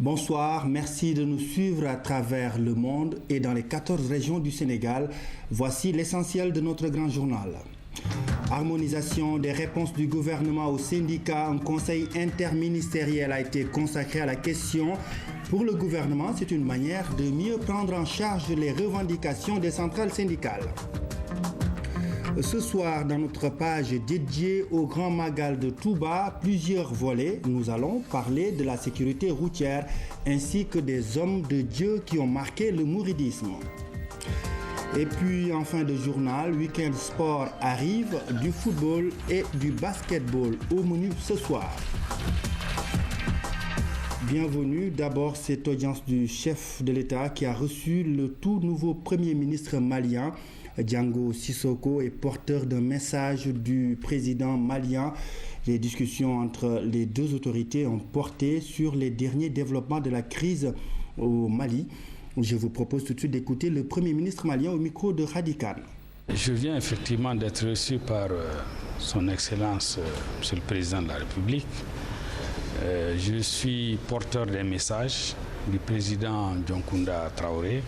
Bonsoir, merci de nous suivre à travers le monde et dans les 14 régions du Sénégal. Voici l'essentiel de notre grand journal. Harmonisation des réponses du gouvernement aux syndicats. Un conseil interministériel a été consacré à la question. Pour le gouvernement, c'est une manière de mieux prendre en charge les revendications des centrales syndicales. Ce soir, dans notre page dédiée au Grand Magal de Touba, plusieurs volets, nous allons parler de la sécurité routière ainsi que des hommes de Dieu qui ont marqué le mouridisme. Et puis, en fin de journal, Week-end Sport arrive, du football et du basketball au menu ce soir. Bienvenue. D'abord, cette audience du chef de l'État qui a reçu le tout nouveau Premier ministre malien. Django Sissoko est porteur d'un message du président malien. Les discussions entre les deux autorités ont porté sur les derniers développements de la crise au Mali. Je vous propose tout de suite d'écouter le Premier ministre malien au micro de Radican. Je viens effectivement d'être reçu par son Excellence, Monsieur le Président de la République. Je suis porteur d'un message du président Dioncounda Traoré,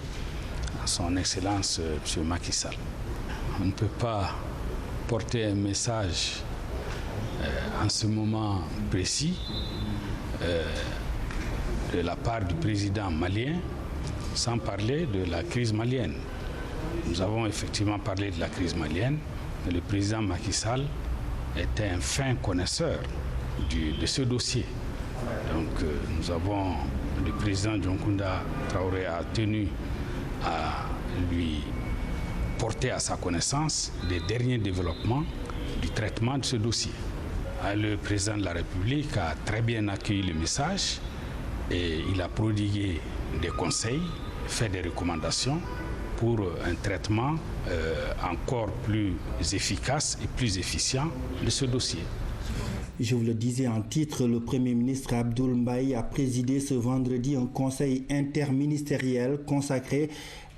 à son Excellence M. Macky Sall. On ne peut pas porter un message en ce moment précis de la part du président malien sans parler de la crise malienne. Nous avons effectivement parlé de la crise malienne, mais le président Macky Sall était un fin connaisseur de ce dossier. Donc le président Dioncounda Traoré a tenu à lui porter à sa connaissance les derniers développements du traitement de ce dossier. Le président de la République a très bien accueilli le message et il a prodigué des conseils, fait des recommandations pour un traitement encore plus efficace et plus efficient de ce dossier. Je vous le disais en titre, le Premier ministre Abdoul Mbaye a présidé ce vendredi un conseil interministériel consacré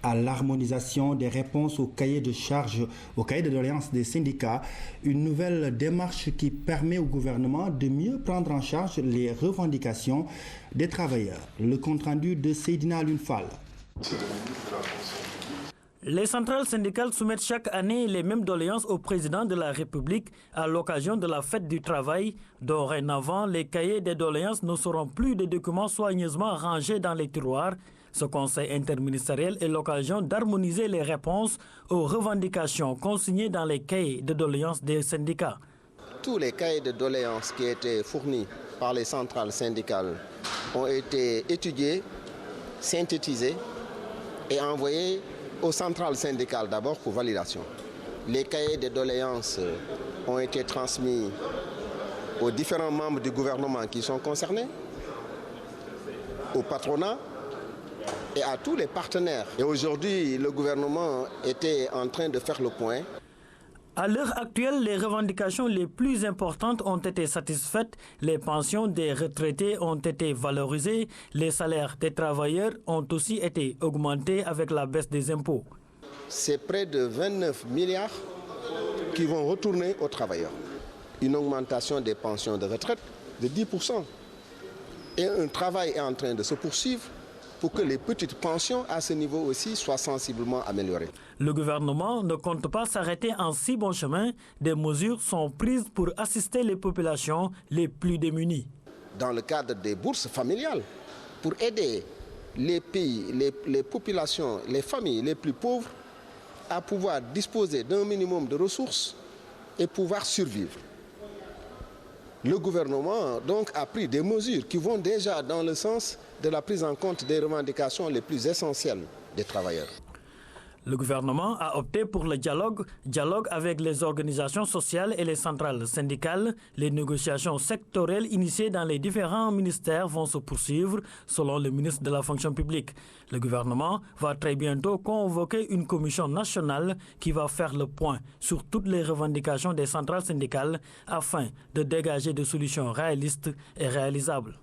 à l'harmonisation des réponses au cahier de charges, au cahier de doléances des syndicats, une nouvelle démarche qui permet au gouvernement de mieux prendre en charge les revendications des travailleurs. Le compte-rendu de Seydina Alunfal. Les centrales syndicales soumettent chaque année les mêmes doléances au président de la République à l'occasion de la fête du travail. Dorénavant, les cahiers des doléances ne seront plus des documents soigneusement rangés dans les tiroirs. Ce conseil interministériel est l'occasion d'harmoniser les réponses aux revendications consignées dans les cahiers de doléances des syndicats. Tous les cahiers de doléances qui étaient fournis par les centrales syndicales ont été étudiés, synthétisés et envoyés aux centrales syndicales d'abord pour validation. Les cahiers de doléances ont été transmis aux différents membres du gouvernement qui sont concernés, au patronat et à tous les partenaires. Et aujourd'hui, le gouvernement était en train de faire le point. À l'heure actuelle, les revendications les plus importantes ont été satisfaites. Les pensions des retraités ont été valorisées. Les salaires des travailleurs ont aussi été augmentés avec la baisse des impôts. C'est près de 29 milliards qui vont retourner aux travailleurs. Une augmentation des pensions de retraite de 10%. Et un travail est en train de se poursuivre pour que les petites pensions à ce niveau aussi soient sensiblement améliorées. Le gouvernement ne compte pas s'arrêter en si bon chemin. Des mesures sont prises pour assister les populations les plus démunies. Dans le cadre des bourses familiales, pour aider les pays, les populations, les familles les plus pauvres à pouvoir disposer d'un minimum de ressources et pouvoir survivre. Le gouvernement donc a pris des mesures qui vont déjà dans le sens de la prise en compte des revendications les plus essentielles des travailleurs. Le gouvernement a opté pour le dialogue avec les organisations sociales et les centrales syndicales. Les négociations sectorielles initiées dans les différents ministères vont se poursuivre, selon le ministre de la fonction publique. Le gouvernement va très bientôt convoquer une commission nationale qui va faire le point sur toutes les revendications des centrales syndicales afin de dégager des solutions réalistes et réalisables.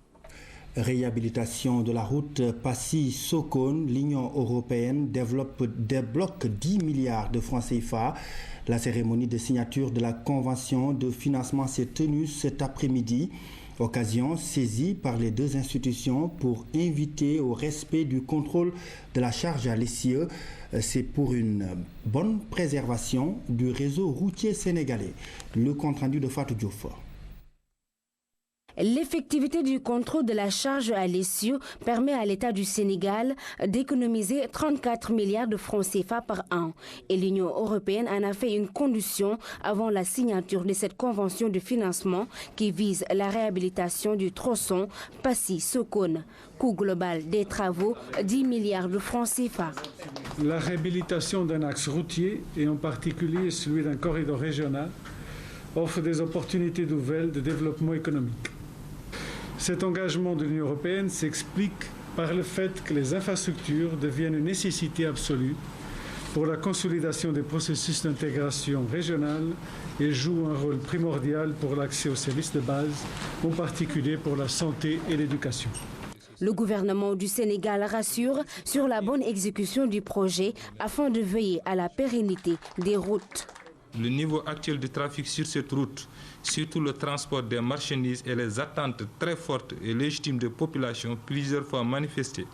Réhabilitation de la route Passy-Sokone, l'Union européenne débloque 10 milliards de francs CFA. La cérémonie de signature de la convention de financement s'est tenue cet après-midi. Occasion saisie par les deux institutions pour inviter au respect du contrôle de la charge à l'essieu. C'est pour une bonne préservation du réseau routier sénégalais. Le compte-rendu de Fatou Diouf. L'effectivité du contrôle de la charge à l'essieu permet à l'État du Sénégal d'économiser 34 milliards de francs CFA par an. Et l'Union européenne en a fait une condition avant la signature de cette convention de financement qui vise la réhabilitation du tronçon Passy-Sokone. Coût global des travaux, 10 milliards de francs CFA. La réhabilitation d'un axe routier, et en particulier celui d'un corridor régional, offre des opportunités nouvelles de développement économique. Cet engagement de l'Union européenne s'explique par le fait que les infrastructures deviennent une nécessité absolue pour la consolidation des processus d'intégration régionale et jouent un rôle primordial pour l'accès aux services de base, en particulier pour la santé et l'éducation. Le gouvernement du Sénégal rassure sur la bonne exécution du projet afin de veiller à la pérennité des routes. Le niveau actuel du trafic sur cette route, surtout le transport des marchandises et les attentes très fortes et légitimes des populations plusieurs fois manifestées,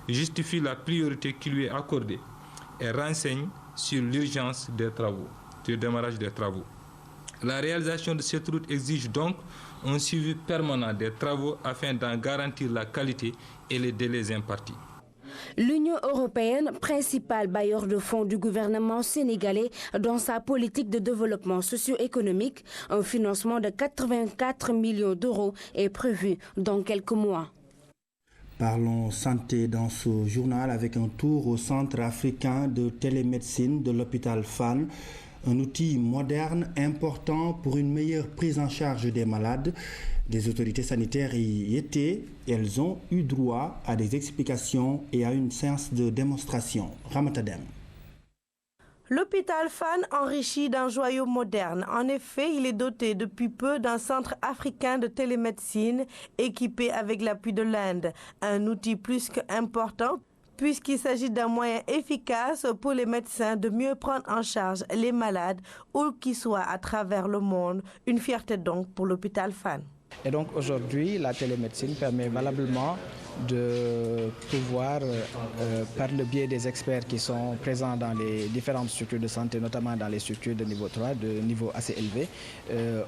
justifient la priorité qui lui est accordée et renseigne sur l'urgence des travaux, du démarrage des travaux. La réalisation de cette route exige donc un suivi permanent des travaux afin d'en garantir la qualité et les délais impartis. L'Union européenne, principal bailleur de fonds du gouvernement sénégalais dans sa politique de développement socio-économique, un financement de 84 millions d'euros est prévu dans quelques mois. Parlons santé dans ce journal avec un tour au Centre africain de télémédecine de l'hôpital Fann. Un outil moderne important pour une meilleure prise en charge des malades. Les autorités sanitaires y étaient. Elles ont eu droit à des explications et à une séance de démonstration. Ramatadem. L'hôpital Fann enrichi d'un joyau moderne. En effet, il est doté depuis peu d'un centre africain de télémédecine équipé avec l'appui de l'Inde. Un outil plus qu'important puisqu'il s'agit d'un moyen efficace pour les médecins de mieux prendre en charge les malades où qu'ils soient à travers le monde. Une fierté donc pour l'hôpital Fann. Et donc aujourd'hui, la télémédecine permet valablement de pouvoir, par le biais des experts qui sont présents dans les différentes structures de santé, notamment dans les structures de niveau 3, de niveau assez élevé,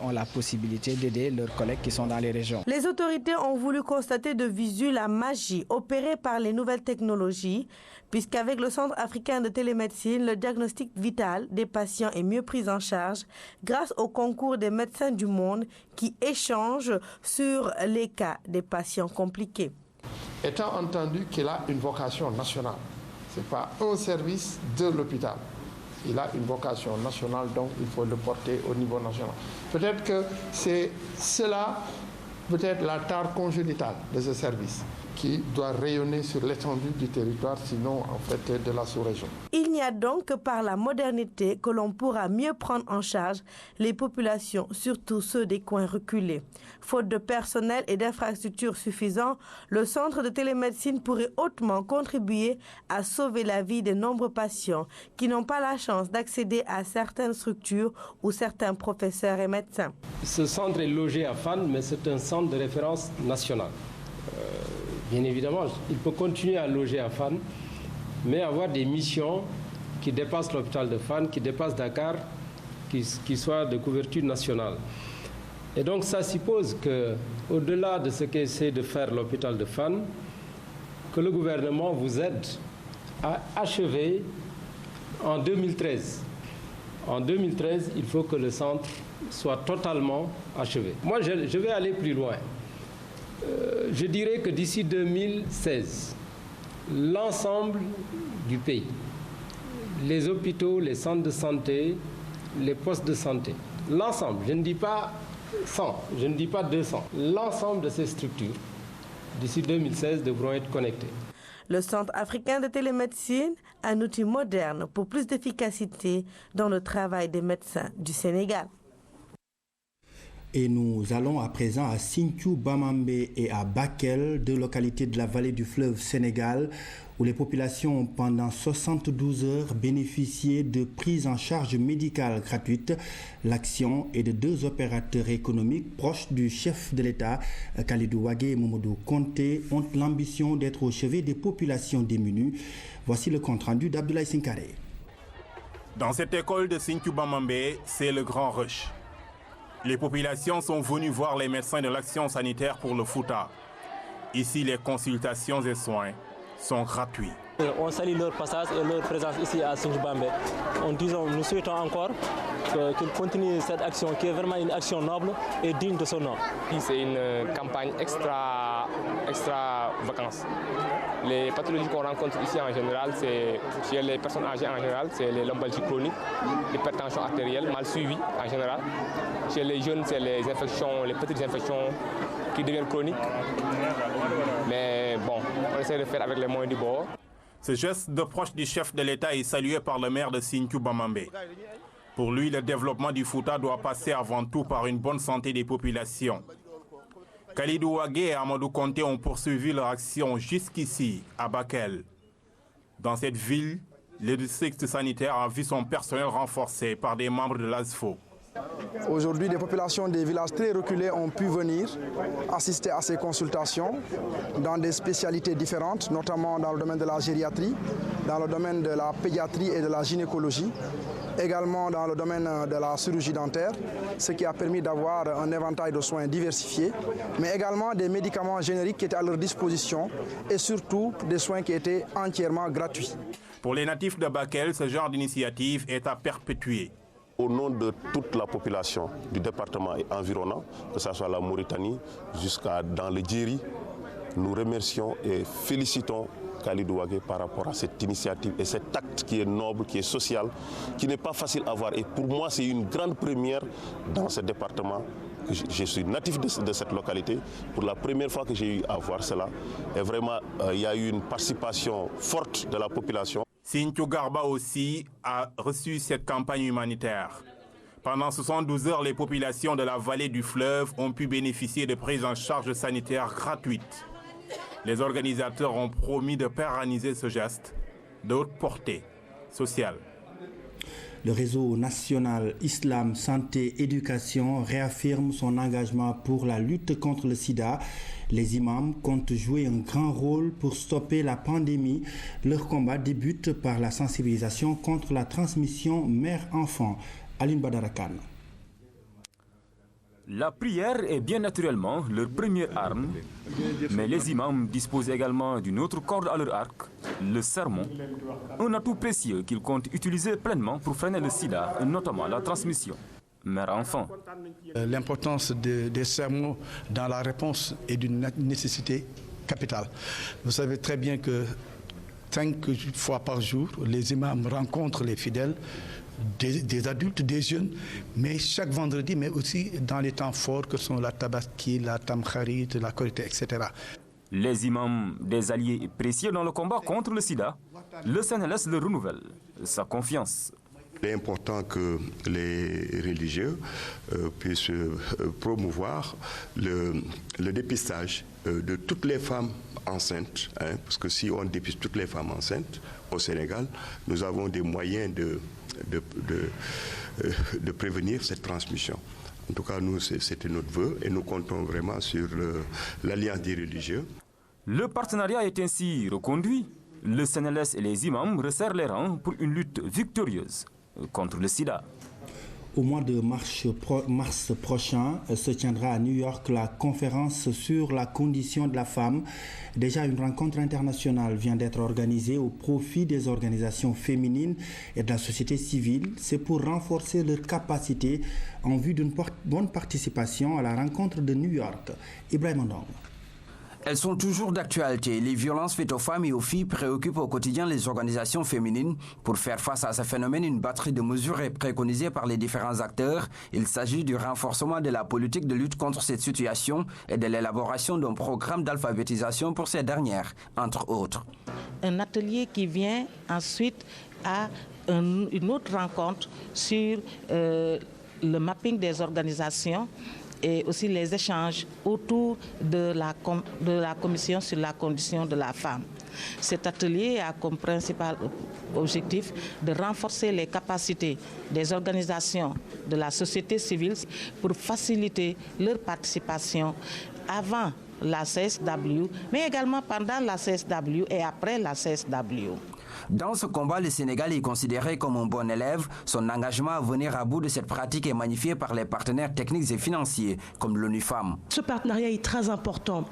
ont la possibilité d'aider leurs collègues qui sont dans les régions. Les autorités ont voulu constater de visu la magie opérée par les nouvelles technologies, puisqu'avec le Centre africain de télémédecine, le diagnostic vital des patients est mieux pris en charge grâce au concours des médecins du monde qui échangent sur les cas des patients compliqués. Étant entendu qu'il a une vocation nationale, ce n'est pas un service de l'hôpital. Il a une vocation nationale, donc il faut le porter au niveau national. Peut-être que c'est cela, peut-être la tare congénitale de ce service, qui doit rayonner sur l'étendue du territoire, sinon en fait de la sous-région. Il n'y a donc que par la modernité que l'on pourra mieux prendre en charge les populations, surtout ceux des coins reculés. Faute de personnel et d'infrastructures suffisants, le centre de télémédecine pourrait hautement contribuer à sauver la vie de nombreux patients qui n'ont pas la chance d'accéder à certaines structures ou certains professeurs et médecins. Ce centre est logé à Fann, mais c'est un centre de référence national. Bien évidemment, il peut continuer à loger à Fann, mais avoir des missions qui dépassent l'hôpital de Fann, qui dépassent Dakar, qui soient de couverture nationale. Et donc ça suppose qu'au-delà de ce qu'essaie de faire l'hôpital de Fann, que le gouvernement vous aide à achever en 2013. En 2013, il faut que le centre soit totalement achevé. Moi, je vais aller plus loin. Je dirais que d'ici 2016, l'ensemble du pays, les hôpitaux, les centres de santé, les postes de santé, l'ensemble, je ne dis pas 100, je ne dis pas 200, l'ensemble de ces structures, d'ici 2016, devront être connectées. Le Centre africain de télémédecine, un outil moderne pour plus d'efficacité dans le travail des médecins du Sénégal. Et nous allons à présent à Sinthiou, Bamambé et à Bakel, deux localités de la vallée du fleuve Sénégal, où les populations ont pendant 72 heures bénéficié de prises en charge médicale gratuite. L'action est de 2 opérateurs économiques proches du chef de l'État, Kalidou Wagué et Mamadou Konté, ont l'ambition d'être au chevet des populations démunies. Voici le compte-rendu d'Abdoulaye Sinkare. Dans cette école de Sinthiou Bamambé, c'est le grand rush. Les populations sont venues voir les médecins de l'action sanitaire pour le Fouta. Ici, les consultations et soins sont gratuits. On salue leur passage et leur présence ici à Sinthiou Bamambé. Nous souhaitons encore qu'ils continuent cette action qui est vraiment une action noble et digne de son nom. C'est une campagne extra vacances. Les pathologies qu'on rencontre ici en général, c'est chez les personnes âgées en général, c'est les lombalgies chroniques, l'hypertension artérielle mal suivie en général. Chez les jeunes, c'est les infections, les petites infections qui deviennent chroniques. Mais bon, on essaie de faire avec les moyens du bord. Ce geste de proche du chef de l'État est salué par le maire de Sinthiou Bamambé. Pour lui, le développement du Fouta doit passer avant tout par une bonne santé des populations. Kalidou Wagué et Amadou Konté ont poursuivi leur action jusqu'ici, à Bakel. Dans cette ville, le district sanitaire a vu son personnel renforcé par des membres de l'ASFO. Aujourd'hui, des populations des villages très reculés ont pu venir assister à ces consultations dans des spécialités différentes, notamment dans le domaine de la gériatrie, dans le domaine de la pédiatrie et de la gynécologie, également dans le domaine de la chirurgie dentaire, ce qui a permis d'avoir un éventail de soins diversifiés, mais également des médicaments génériques qui étaient à leur disposition et surtout des soins qui étaient entièrement gratuits. Pour les natifs de Bakel, ce genre d'initiative est à perpétuer. Au nom de toute la population du département environnant, que ce soit la Mauritanie jusqu'à dans le Djeri, nous remercions et félicitons Kalidou Wagué par rapport à cette initiative et cet acte qui est noble, qui est social, qui n'est pas facile à voir. Et pour moi, c'est une grande première dans ce département. Je suis natif de cette localité. Pour la première fois que j'ai eu à voir cela, et vraiment, il y a eu une participation forte de la population. Sinthiou Garba aussi a reçu cette campagne humanitaire. Pendant 72 heures, les populations de la vallée du fleuve ont pu bénéficier de prises en charge sanitaires gratuites. Les organisateurs ont promis de pérenniser ce geste de haute portée sociale. Le réseau national Islam Santé Éducation réaffirme son engagement pour la lutte contre le sida. Les imams comptent jouer un grand rôle pour stopper la pandémie. Leur combat débute par la sensibilisation contre la transmission mère-enfant. Aline Badarakan. La prière est bien naturellement leur première arme, mais les imams disposent également d'une autre corde à leur arc, le sermon, un atout précieux qu'ils comptent utiliser pleinement pour freiner le sida, notamment la transmission mère-enfant. L'importance des sermons dans la réponse est d'une nécessité capitale. Vous savez très bien que 5 fois par jour, les imams rencontrent les fidèles, des adultes, des jeunes, mais chaque vendredi, mais aussi dans les temps forts que sont la Tabaski, la Tamkharit, la Korité, etc. Les imams, des alliés précieux dans le combat contre le sida, le CNLS leur renouvelle sa confiance. Il est important que les religieux puissent promouvoir le dépistage de toutes les femmes enceintes, parce que si on dépiste toutes les femmes enceintes au Sénégal, nous avons des moyens de prévenir cette transmission. En tout cas, nous, c'était notre vœu et nous comptons vraiment sur l'alliance des religieux. Le partenariat est ainsi reconduit. Le CNLS et les imams resserrent les rangs pour une lutte victorieuse contre le sida. Au mois de mars prochain se tiendra à New York la conférence sur la condition de la femme. Déjà, une rencontre internationale vient d'être organisée au profit des organisations féminines et de la société civile. C'est pour renforcer leurs capacités en vue d'une bonne participation à la rencontre de New York. Ibrahim Ndong. Elles sont toujours d'actualité. Les violences faites aux femmes et aux filles préoccupent au quotidien les organisations féminines. Pour faire face à ce phénomène, une batterie de mesures est préconisée par les différents acteurs. Il s'agit du renforcement de la politique de lutte contre cette situation et de l'élaboration d'un programme d'alphabétisation pour ces dernières, entre autres. Un atelier qui vient ensuite à une autre rencontre sur le mapping des organisations et aussi les échanges autour de la commission sur la condition de la femme. Cet atelier a comme principal objectif de renforcer les capacités des organisations de la société civile pour faciliter leur participation avant la CSW, mais également pendant la CSW et après la CSW. Dans ce combat, le Sénégal est considéré comme un bon élève. Son engagement à venir à bout de cette pratique est magnifié par les partenaires techniques et financiers, comme l'ONU Femmes. Ce partenariat est très important.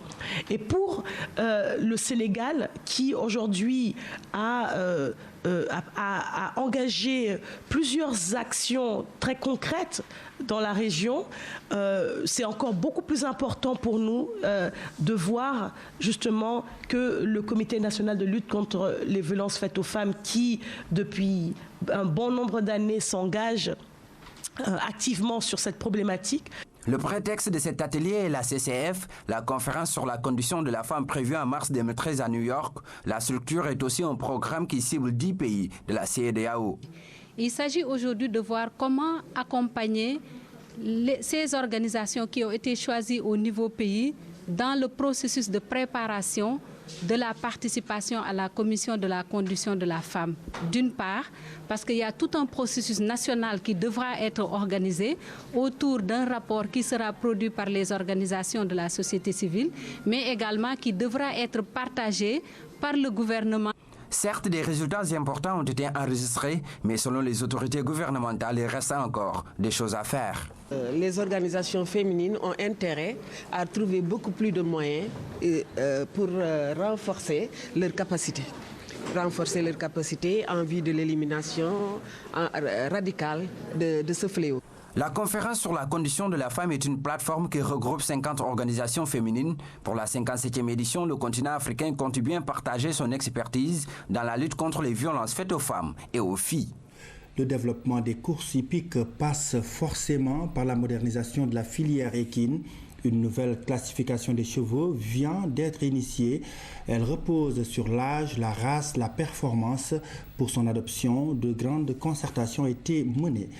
Et pour le Sénégal, qui aujourd'hui a engagé plusieurs actions très concrètes dans la région, c'est encore beaucoup plus important pour nous de voir justement que le Comité national de lutte contre les violences faites aux femmes, qui depuis un bon nombre d'années s'engage activement sur cette problématique. Le prétexte de cet atelier est la CCF, la conférence sur la condition de la femme prévue en mars 2013 à New York. La structure est aussi un programme qui cible 10 pays de la CEDEAO. Il s'agit aujourd'hui de voir comment accompagner ces organisations qui ont été choisies au niveau pays dans le processus de préparation de la participation à la commission de la condition de la femme. D'une part, parce qu'il y a tout un processus national qui devra être organisé autour d'un rapport qui sera produit par les organisations de la société civile, mais également qui devra être partagé par le gouvernement. Certes, des résultats importants ont été enregistrés, mais selon les autorités gouvernementales, il reste encore des choses à faire. Les organisations féminines ont intérêt à trouver beaucoup plus de moyens pour renforcer leurs capacités. Renforcer leurs capacités en vue de l'élimination radicale de ce fléau. La conférence sur la condition de la femme est une plateforme qui regroupe 50 organisations féminines. Pour la 57e édition, le continent africain compte bien partager son expertise dans la lutte contre les violences faites aux femmes et aux filles. Le développement des courses hippiques passe forcément par la modernisation de la filière équine. Une nouvelle classification des chevaux vient d'être initiée. Elle repose sur l'âge, la race, la performance. Pour son adoption, de grandes concertations ont été menées.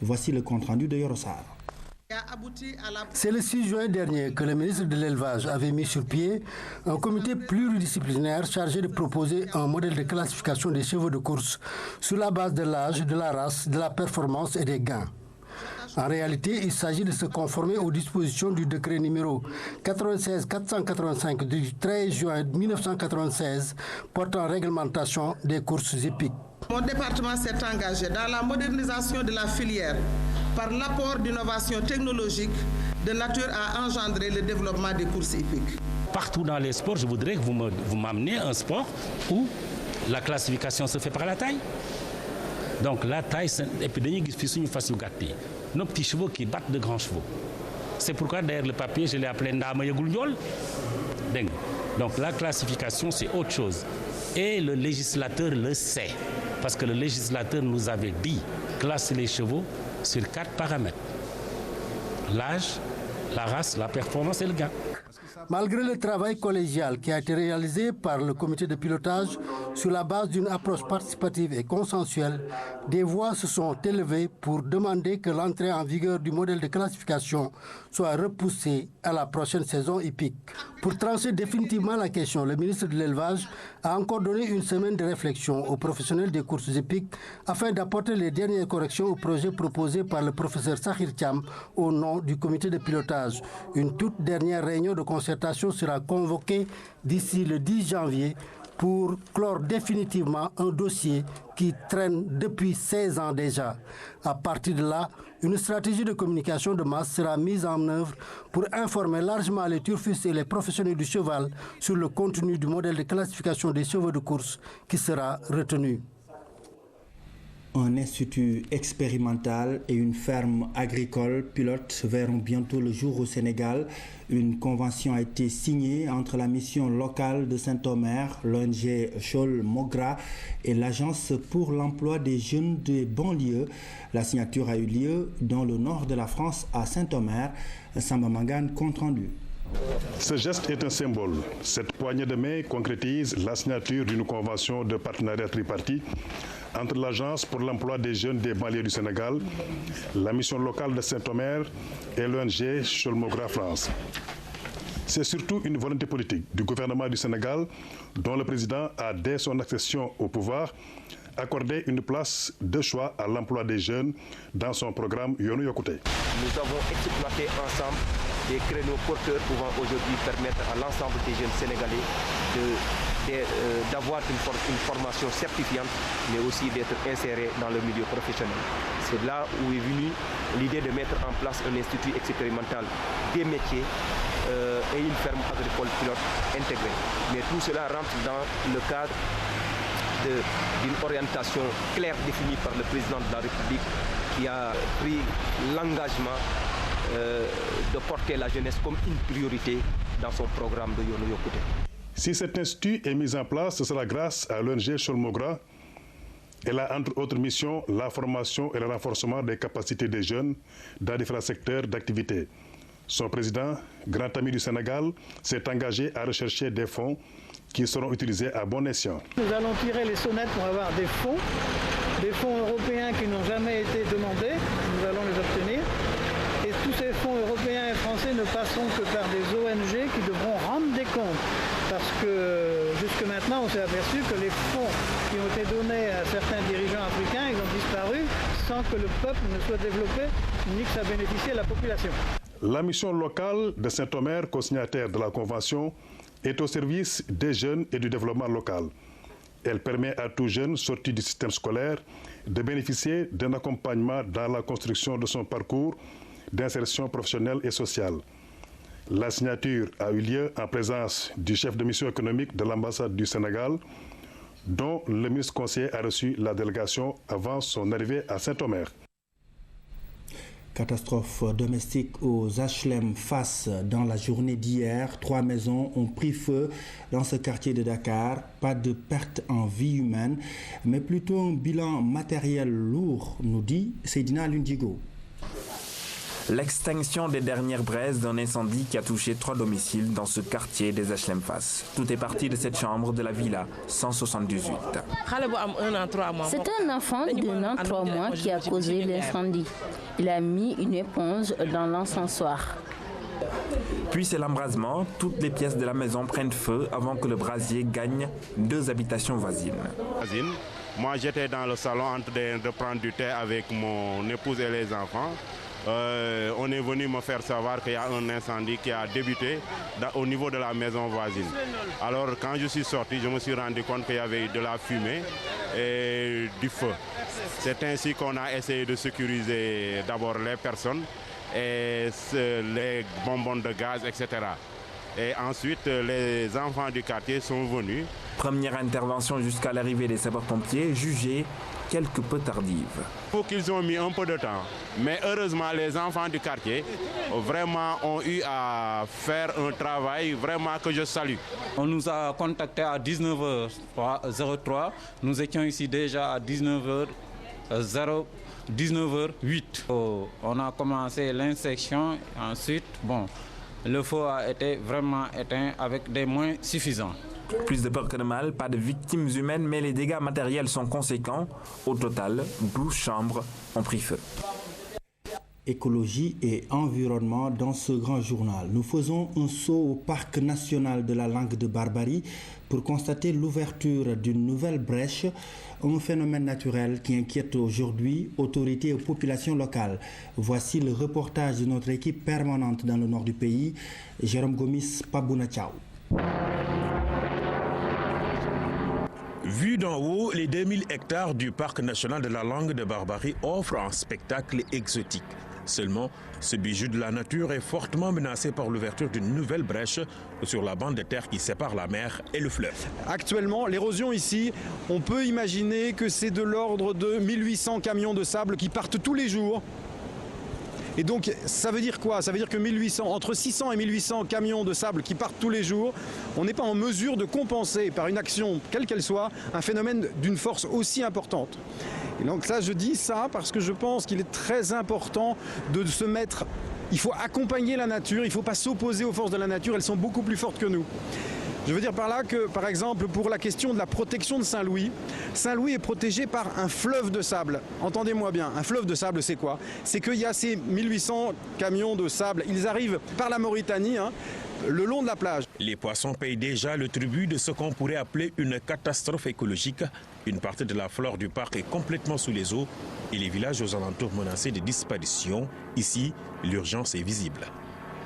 Voici le compte-rendu de Yorosar. C'est le 6 juin dernier que le ministre de l'Élevage avait mis sur pied un comité pluridisciplinaire chargé de proposer un modèle de classification des chevaux de course sur la base de l'âge, de la race, de la performance et des gains. En réalité, il s'agit de se conformer aux dispositions du décret numéro 96-485 du 13 juin 1996 portant réglementation des courses hippiques. Mon département s'est engagé dans la modernisation de la filière par l'apport d'innovations technologiques de nature à engendrer le développement des courses hippiques. Partout dans les sports, je voudrais que vous m'amenez un sport où la classification se fait par la taille. Donc la taille, et puis nos petits chevaux qui battent de grands chevaux. C'est pourquoi derrière le papier, je l'ai appelé Ndama Yegul Ndiol. Donc la classification, c'est autre chose. Et le législateur le sait. Parce que le législateur nous avait dit classer les chevaux sur 4 paramètres. L'âge, la race, la performance et le gain. Malgré le travail collégial qui a été réalisé par le comité de pilotage sur la base d'une approche participative et consensuelle, des voix se sont élevées pour demander que l'entrée en vigueur du modèle de classification soit repoussée à la prochaine saison hippique. Pour trancher définitivement la question, le ministre de l'Élevage a encore donné une semaine de réflexion aux professionnels des courses hippiques afin d'apporter les dernières corrections au projet proposé par le professeur Sakhir Thiam au nom du comité de pilotage. Une toute dernière réunion de concertation sera convoquée d'ici le 10 janvier pour clore définitivement un dossier qui traîne depuis 16 ans déjà. À partir de là, une stratégie de communication de masse sera mise en œuvre pour informer largement les turfistes et les professionnels du cheval sur le contenu du modèle de classification des chevaux de course qui sera retenu. Un institut expérimental et une ferme agricole pilote verront bientôt le jour au Sénégal. Une convention a été signée entre la mission locale de Saint-Omer, l'ONG Chol Mogra et l'Agence pour l'emploi des jeunes des banlieues. La signature a eu lieu dans le nord de la France, à Saint-Omer. Samba Mangane, compte rendu. Ce geste est un symbole. Cette poignée de main concrétise la signature d'une convention de partenariat tripartite entre l'Agence pour l'emploi des jeunes des banlieues du Sénégal, la mission locale de Saint-Omer et l'ONG Chol Mogra France. C'est surtout une volonté politique du gouvernement du Sénégal, dont le président a, dès son accession au pouvoir, accordé une place de choix à l'emploi des jeunes dans son programme Yoonu Yokkute. Nous avons exploité ensemble des créneaux porteurs pouvant aujourd'hui permettre à l'ensemble des jeunes Sénégalais d'avoir une formation certifiante, mais aussi d'être insérés dans le milieu professionnel. C'est là où est venue l'idée de mettre en place un institut expérimental des métiers et une ferme agricole pilote intégrée. Mais tout cela rentre dans le cadre d'une orientation claire définie par le président de la République qui a pris l'engagement de porter la jeunesse comme une priorité dans son programme de Yoonu Yokkute. Si cet institut est mis en place, ce sera grâce à l'ONG Cholmogra. Elle a entre autres missions la formation et le renforcement des capacités des jeunes dans différents secteurs d'activité. Son président, grand ami du Sénégal, s'est engagé à rechercher des fonds qui seront utilisés à bon escient. Nous allons tirer les sonnettes pour avoir des fonds européens qui n'ont jamais été demandés. Nous allons les obtenir. Et tous ces fonds européens et français ne passeront que par des ONG qui devront rendre des comptes. Parce que jusque maintenant, on s'est aperçu que les fonds qui ont été donnés à certains dirigeants africains, ils ont disparu sans que le peuple ne soit développé ni que ça bénéficie à la population. La mission locale de Saint-Omer, co-signataire de la Convention, est au service des jeunes et du développement local. Elle permet à tout jeune sorti du système scolaire de bénéficier d'un accompagnement dans la construction de son parcours d'insertion professionnelle et sociale. La signature a eu lieu en présence du chef de mission économique de l'ambassade du Sénégal, dont le ministre conseiller a reçu la délégation avant son arrivée à Saint-Omer. Catastrophe domestique aux HLM Fass dans la journée d'hier. 3 maisons ont pris feu dans ce quartier de Dakar. Pas de perte en vie humaine, mais plutôt un bilan matériel lourd, nous dit Seydina Lundigo. L'extinction des dernières braises d'un incendie qui a touché 3 domiciles dans ce quartier des HLM Fass. Tout est parti de cette chambre de la villa 178. C'est un enfant d'1 an 3 mois qui a causé l'incendie. Il a mis une éponge dans l'encensoir. Puis c'est l'embrasement. Toutes les pièces de la maison prennent feu avant que le brasier gagne 2 habitations voisines. Moi j'étais dans le salon en train de prendre du thé avec mon épouse et les enfants. On est venu me faire savoir qu'il y a un incendie qui a débuté au niveau de la maison voisine. Alors quand je suis sorti, je me suis rendu compte qu'il y avait de la fumée et du feu. C'est ainsi qu'on a essayé de sécuriser d'abord les personnes et les bonbons de gaz, etc. Et ensuite, les enfants du quartier sont venus. Première intervention jusqu'à l'arrivée des sapeurs-pompiers, jugée quelque peu tardive. Il faut qu'ils ont mis un peu de temps. Mais heureusement, les enfants du quartier vraiment ont eu à faire un travail vraiment que je salue. On nous a contactés à 19h03. Nous étions ici déjà à 19h08. On a commencé l'insection. Ensuite, le feu a été vraiment éteint avec des moyens suffisants. Plus de peur que de mal, pas de victimes humaines, mais les dégâts matériels sont conséquents. Au total, 12 chambres ont pris feu. Écologie et environnement dans ce grand journal. Nous faisons un saut au parc national de la langue de Barbarie pour constater l'ouverture d'une nouvelle brèche, un phénomène naturel qui inquiète aujourd'hui autorités et populations locales. Voici le reportage de notre équipe permanente dans le nord du pays, Jérôme Gomis Pabouna-Tchao. Vu d'en haut, les 2000 hectares du parc national de la langue de Barbarie offrent un spectacle exotique. Seulement, ce bijou de la nature est fortement menacé par l'ouverture d'une nouvelle brèche sur la bande de terre qui sépare la mer et le fleuve. Actuellement, l'érosion ici, on peut imaginer que c'est de l'ordre de 1800 camions de sable qui partent tous les jours. Et donc, ça veut dire quoi? Ça veut dire que entre 600 et 1800 camions de sable qui partent tous les jours, on n'est pas en mesure de compenser par une action, quelle qu'elle soit, un phénomène d'une force aussi importante. Et donc ça, je dis ça parce que je pense qu'il est très important de se mettre... Il faut accompagner la nature, il ne faut pas s'opposer aux forces de la nature, elles sont beaucoup plus fortes que nous. Je veux dire par là que, par exemple, pour la question de la protection de Saint-Louis, Saint-Louis est protégé par un fleuve de sable. Entendez-moi bien, un fleuve de sable, c'est quoi? C'est qu'il y a ces 1800 camions de sable, ils arrivent par la Mauritanie, le long de la plage. Les poissons payent déjà le tribut de ce qu'on pourrait appeler une catastrophe écologique. Une partie de la flore du parc est complètement sous les eaux et les villages aux alentours menacés de disparition. Ici, l'urgence est visible.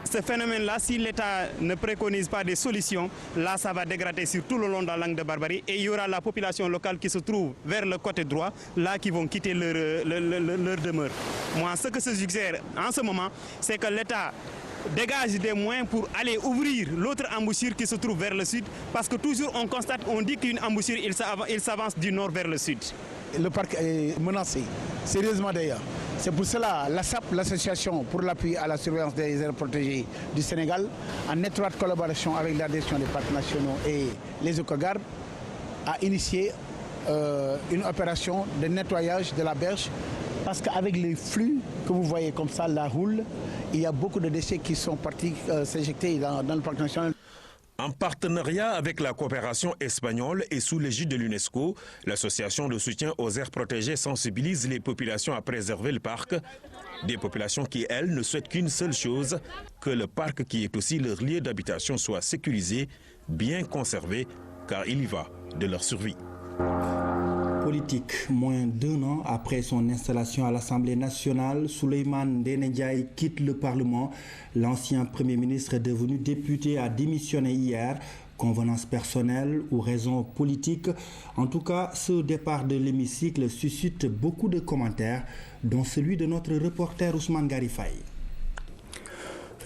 Ce phénomène-là, si l'État ne préconise pas des solutions, là, ça va dégrader sur tout le long de la langue de Barbarie et il y aura la population locale qui se trouve vers le côté droit, là, qui vont quitter leur demeure. Moi, ce que je suggère en ce moment, c'est que l'État dégage des moyens pour aller ouvrir l'autre embouchure qui se trouve vers le sud, parce que toujours on constate, on dit qu'une embouchure, il s'avance du nord vers le sud. Le parc est menacé, sérieusement d'ailleurs. C'est pour cela l'ASAP, l'Association pour l'appui à la surveillance des aires protégées du Sénégal, en étroite collaboration avec la direction des parcs nationaux et les écogardes, a initié une opération de nettoyage de la berge, parce qu'avec les flux que vous voyez comme ça, la houle, il y a beaucoup de déchets qui sont partis s'injecter dans le parc national. En partenariat avec la coopération espagnole et sous l'égide de l'UNESCO, l'association de soutien aux aires protégées sensibilise les populations à préserver le parc. Des populations qui, elles, ne souhaitent qu'une seule chose, que le parc qui est aussi leur lieu d'habitation soit sécurisé, bien conservé, car il y va de leur survie. Politique. Moins d'1 an après son installation à l'Assemblée nationale, Souleymane Ndéné Ndiaye quitte le Parlement. L'ancien Premier ministre devenu député a démissionné hier. Convenance personnelle ou raison politique. En tout cas, ce départ de l'hémicycle suscite beaucoup de commentaires, dont celui de notre reporter Ousmane Garifaye.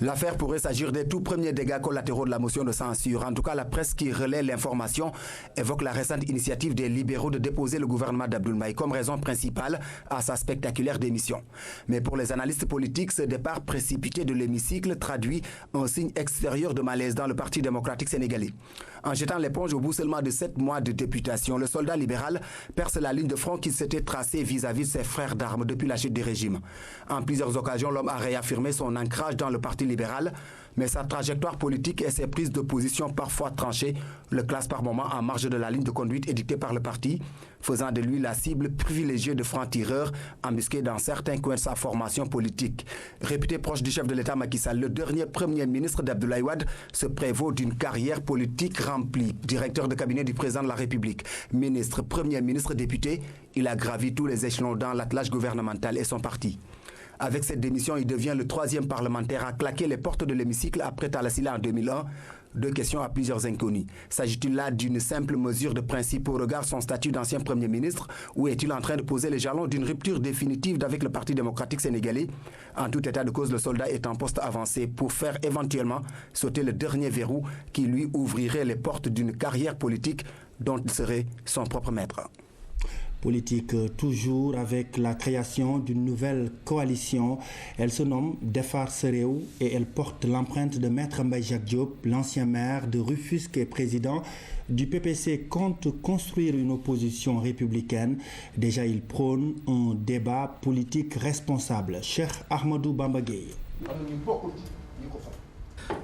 L'affaire pourrait s'agir des tout premiers dégâts collatéraux de la motion de censure. En tout cas, la presse qui relaie l'information évoque la récente initiative des libéraux de déposer le gouvernement d'Abdoul Mbaye comme raison principale à sa spectaculaire démission. Mais pour les analystes politiques, ce départ précipité de l'hémicycle traduit un signe extérieur de malaise dans le Parti démocratique sénégalais. En jetant l'éponge au bout seulement de 7 mois de députation, le soldat libéral perce la ligne de front qu'il s'était tracée vis-à-vis de ses frères d'armes depuis la chute du régime. En plusieurs occasions, l'homme a réaffirmé son ancrage dans le Parti libéral, mais sa trajectoire politique et ses prises de position parfois tranchées le classent par moments en marge de la ligne de conduite édictée par le parti, faisant de lui la cible privilégiée de francs-tireurs embusqués dans certains coins de sa formation politique. Réputé proche du chef de l'État Macky Sall, le dernier premier ministre d'Abdoulaye Wade se prévaut d'une carrière politique remplie. Directeur de cabinet du président de la République, ministre, premier ministre, député, il a gravi tous les échelons dans l'attelage gouvernemental et son parti. Avec cette démission, il devient le 3e parlementaire à claquer les portes de l'hémicycle après Talla Sylla en 2001. Deux questions à plusieurs inconnus. S'agit-il là d'une simple mesure de principe au regard de son statut d'ancien Premier ministre, ou est-il en train de poser les jalons d'une rupture définitive avec le Parti démocratique sénégalais? En tout état de cause, le soldat est en poste avancé pour faire éventuellement sauter le dernier verrou qui lui ouvrirait les portes d'une carrière politique dont il serait son propre maître. Politique toujours avec la création d'une nouvelle coalition. Elle se nomme Defar Sa Réew et elle porte l'empreinte de Maître Mbaye Jacques Diop, l'ancien maire de Rufisque et président du PPC, compte construire une opposition républicaine. Déjà, il prône un débat politique responsable. Cheikh Ahmadou Bamba Gueye.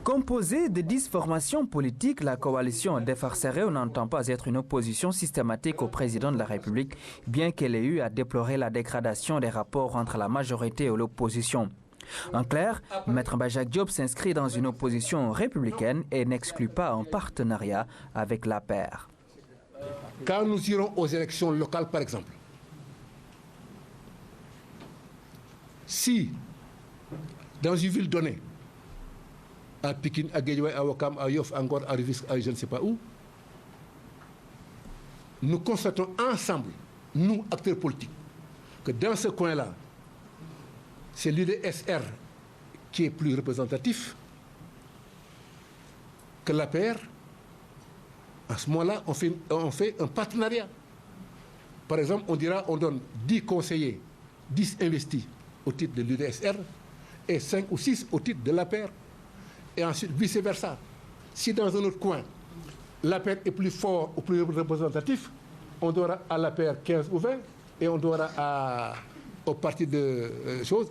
Composée de 10 formations politiques, la coalition Defar Sa Réew n'entend pas être une opposition systématique au président de la République, bien qu'elle ait eu à déplorer la dégradation des rapports entre la majorité et l'opposition. En clair, Maître Mbaye Jacques Diop s'inscrit dans une opposition républicaine et n'exclut pas un partenariat avec l'APR. Quand nous irons aux élections locales, par exemple, si dans une ville donnée, à Pékin, à Guédiawaye, à Ouakam, à Yoff, encore à Rufisque, à je ne sais pas où, nous constatons ensemble, nous, acteurs politiques, que dans ce coin-là, c'est l'UDSR qui est plus représentatif que l'APR. À ce moment-là, on fait un partenariat. Par exemple, on dira, on donne 10 conseillers, 10 investis au titre de l'UDSR et 5 ou 6 au titre de l'APR. Et ensuite, vice-versa. Si dans un autre coin, l'APR est plus fort ou plus représentatif, on donnera à l'APR 15 ou 20 et on donnera au parti de choses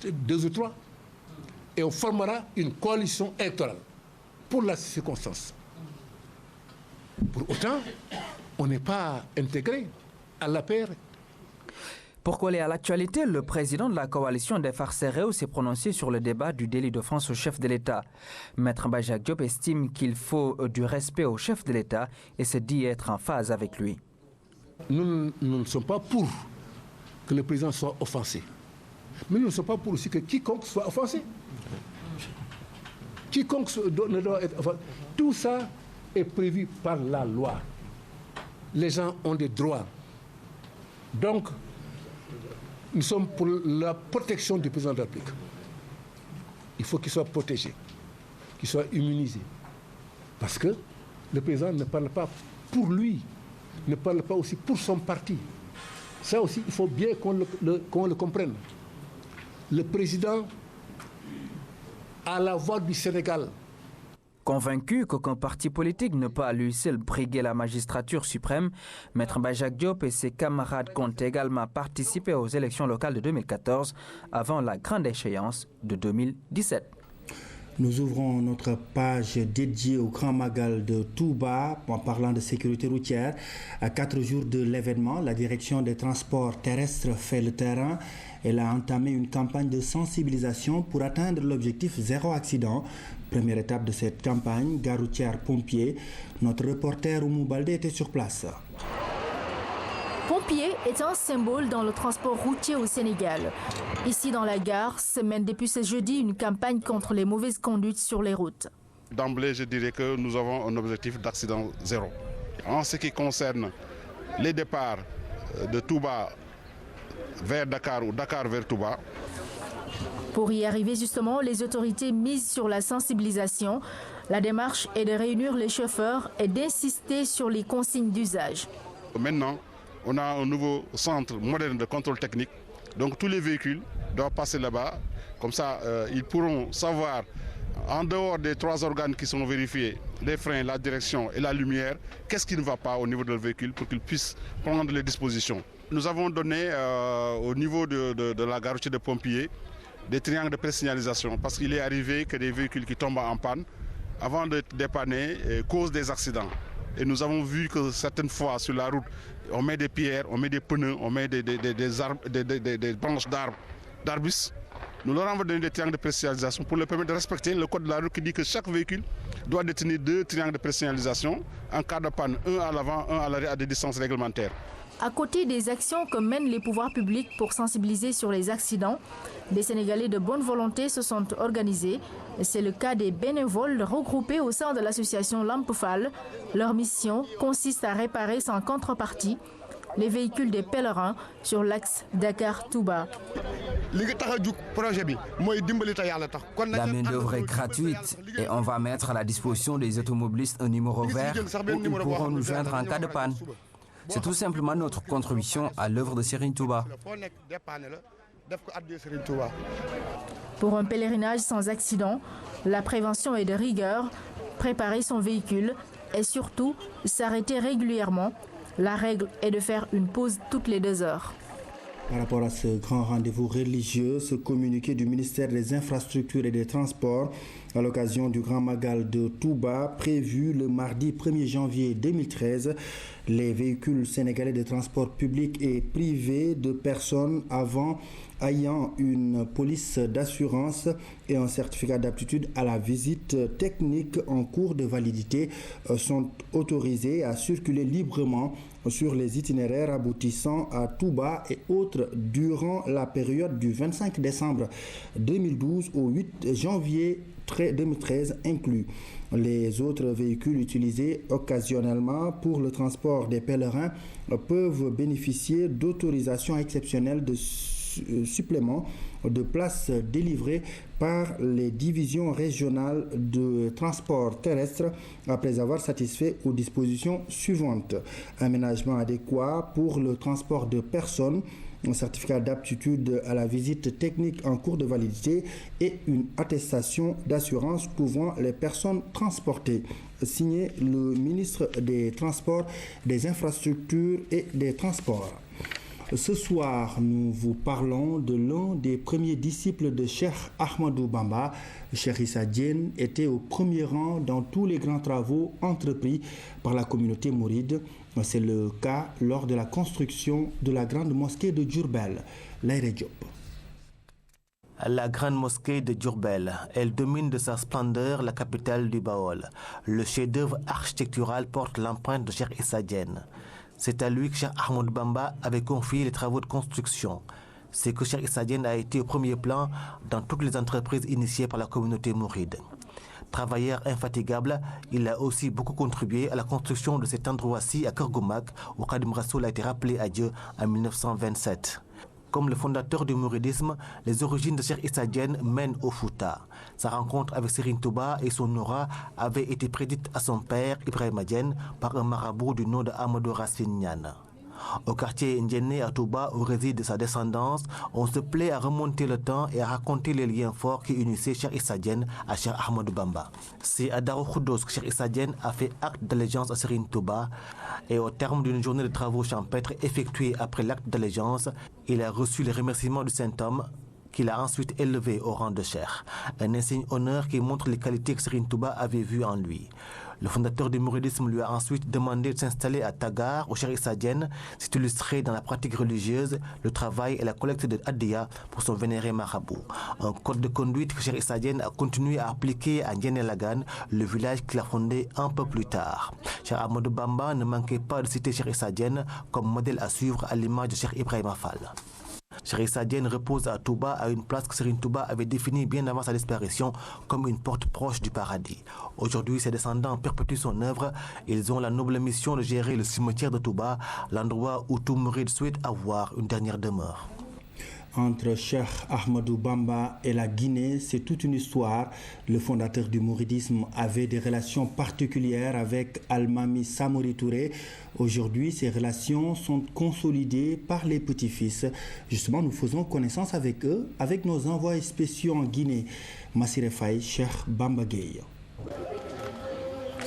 2 ou 3. Et on formera une coalition électorale pour la circonstance. Pour autant, on n'est pas intégré à l'APR. Pour coller à l'actualité, le président de la coalition des Farceréo s'est prononcé sur le débat du délit d'offense au chef de l'État. Maître Bajak Diop estime qu'il faut du respect au chef de l'État et se dit être en phase avec lui. Nous ne sommes pas pour que le président soit offensé. Mais nous ne sommes pas pour aussi que quiconque soit offensé. Quiconque ne doit être offensé. Tout ça est prévu par la loi. Les gens ont des droits. Donc, nous sommes pour la protection du président de la République. Il faut qu'il soit protégé, qu'il soit immunisé. Parce que le président ne parle pas pour lui, ne parle pas aussi pour son parti. Ça aussi, il faut bien qu'on le comprenne. Le président a la voix du Sénégal. Convaincu qu'aucun parti politique ne peut à lui seul briguer la magistrature suprême, Maître Bajak Diop et ses camarades comptent également participer aux élections locales de 2014 avant la grande échéance de 2017. Nous ouvrons notre page dédiée au Grand Magal de Touba en parlant de sécurité routière. À 4 jours de l'événement, la direction des transports terrestres fait le terrain. Elle a entamé une campagne de sensibilisation pour atteindre l'objectif zéro accident. Première étape de cette campagne, gare routière Pompier. Notre reporter Oumou Baldé était sur place. Pompier est un symbole dans le transport routier au Sénégal. Ici dans la gare, se mène depuis ce jeudi une campagne contre les mauvaises conduites sur les routes. D'emblée, je dirais que nous avons un objectif d'accident zéro. En ce qui concerne les départs de Touba vers Dakar ou Dakar vers Touba. Pour y arriver justement, les autorités misent sur la sensibilisation. La démarche est de réunir les chauffeurs et d'insister sur les consignes d'usage. Maintenant, on a un nouveau centre moderne de contrôle technique. Donc tous les véhicules doivent passer là-bas. Comme ça, ils pourront savoir, en dehors des 3 organes qui sont vérifiés, les freins, la direction et la lumière, qu'est-ce qui ne va pas au niveau de leur véhicule pour qu'ils puissent prendre les dispositions. Nous avons donné au niveau de la gare routière de Pompier des triangles de présignalisation parce qu'il est arrivé que des véhicules qui tombent en panne, avant de dépanner, causent des accidents. Et nous avons vu que certaines fois sur la route, on met des pierres, on met des pneus, on met des branches d'arbustes. Nous leur avons donné des triangles de présignalisation pour leur permettre de respecter le code de la route qui dit que chaque véhicule doit détenir 2 triangles de présignalisation en cas de panne, un à l'avant, un à l'arrière à des distances réglementaires. À côté des actions que mènent les pouvoirs publics pour sensibiliser sur les accidents, des Sénégalais de bonne volonté se sont organisés. C'est le cas des bénévoles regroupés au sein de l'association Lampefal. Leur mission consiste à réparer sans contrepartie les véhicules des pèlerins sur l'axe Dakar-Touba. La main-d'œuvre est gratuite et on va mettre à la disposition des automobilistes un numéro vert où ils pourront nous joindre en cas de panne. C'est tout simplement notre contribution à l'œuvre de Serigne Touba. Pour un pèlerinage sans accident, la prévention est de rigueur, préparer son véhicule et surtout s'arrêter régulièrement. La règle est de faire une pause toutes les 2 heures. Par rapport à ce grand rendez-vous religieux, ce communiqué du ministère des Infrastructures et des Transports à l'occasion du Grand Magal de Touba, prévu le mardi 1er janvier 2013, les véhicules sénégalais de transport public et privé de personnes ayant une police d'assurance et un certificat d'aptitude à la visite technique en cours de validité sont autorisés à circuler librement sur les itinéraires aboutissant à Touba et autres durant la période du 25 décembre 2012 au 8 janvier 2013 inclus. Les autres véhicules utilisés occasionnellement pour le transport des pèlerins peuvent bénéficier d'autorisations exceptionnelles de supplément de places délivrées par les divisions régionales de transport terrestre après avoir satisfait aux dispositions suivantes. Aménagement adéquat pour le transport de personnes, un certificat d'aptitude à la visite technique en cours de validité et une attestation d'assurance couvrant les personnes transportées. Signé le ministre des Transports, des Infrastructures et des Transports. Ce soir, nous vous parlons de l'un des premiers disciples de Cheikh Ahmadou Bamba. Cheikh Issa Diène était au premier rang dans tous les grands travaux entrepris par la communauté mouride. C'est le cas lors de la construction de la grande mosquée de Diourbel. Laïré Diop. La grande mosquée de Diourbel, elle domine de sa splendeur la capitale du Baol. Le chef-d'œuvre architectural porte l'empreinte de Cheikh Issa Diène. C'est à lui que Cheikh Ahmadou Bamba avait confié les travaux de construction. C'est que Cheikh Issa Diène a été au premier plan dans toutes les entreprises initiées par la communauté mouride. Travailleur infatigable, il a aussi beaucoup contribué à la construction de cet endroit-ci à Kergoumak, où Khadim Rassoul a été rappelé à Dieu en 1927. Comme le fondateur du mouridisme, les origines de Cheikh Issa Diène mènent au Fouta. Sa rencontre avec Serigne Touba et son aura avait été prédite à son père, Ibrahima Diène, par un marabout du nom de Amadou Racine Niane. Au quartier Ndiéné à Touba, où réside sa descendance, on se plaît à remonter le temps et à raconter les liens forts qui unissaient Cheikh Issa Diène à Cheikh Ahmadou Bamba. C'est à Darou Khoudoss que Cheikh Issa Diène a fait acte d'allégeance à Serigne Touba et au terme d'une journée de travaux champêtres effectuée après l'acte d'allégeance, il a reçu les remerciements du saint homme qu'il a ensuite élevé au rang de cheikh. Un insigne honneur qui montre les qualités que Serigne Touba avait vues en lui. Le fondateur du mouridisme lui a ensuite demandé de s'installer à Tagar, où Cheikh Issa Diène s'est illustré dans la pratique religieuse, le travail et la collecte de Addiya pour son vénéré marabout. Un code de conduite que Cheikh Issa Diène a continué à appliquer à Ndiéné Lagane, le village qu'il a fondé un peu plus tard. Cheikh Ahmadou Bamba ne manquait pas de citer Cheikh Issa Diène comme modèle à suivre à l'image de Cheikh Ibrahima Fall. Cheikh Issa Diène repose à Touba, à une place que Serigne Touba avait définie bien avant sa disparition comme une porte proche du paradis. Aujourd'hui, ses descendants perpétuent son œuvre. Ils ont la noble mission de gérer le cimetière de Touba, l'endroit où tout mouride souhaite avoir une dernière demeure. Entre Cheikh Ahmadou Bamba et la Guinée, c'est toute une histoire. Le fondateur du mouridisme avait des relations particulières avec Almami Samori Touré. Aujourd'hui, ces relations sont consolidées par les petits-fils. Justement, nous faisons connaissance avec eux, avec nos envoyés spéciaux en Guinée. Massiré Faye, Cheikh Bamba Gueye.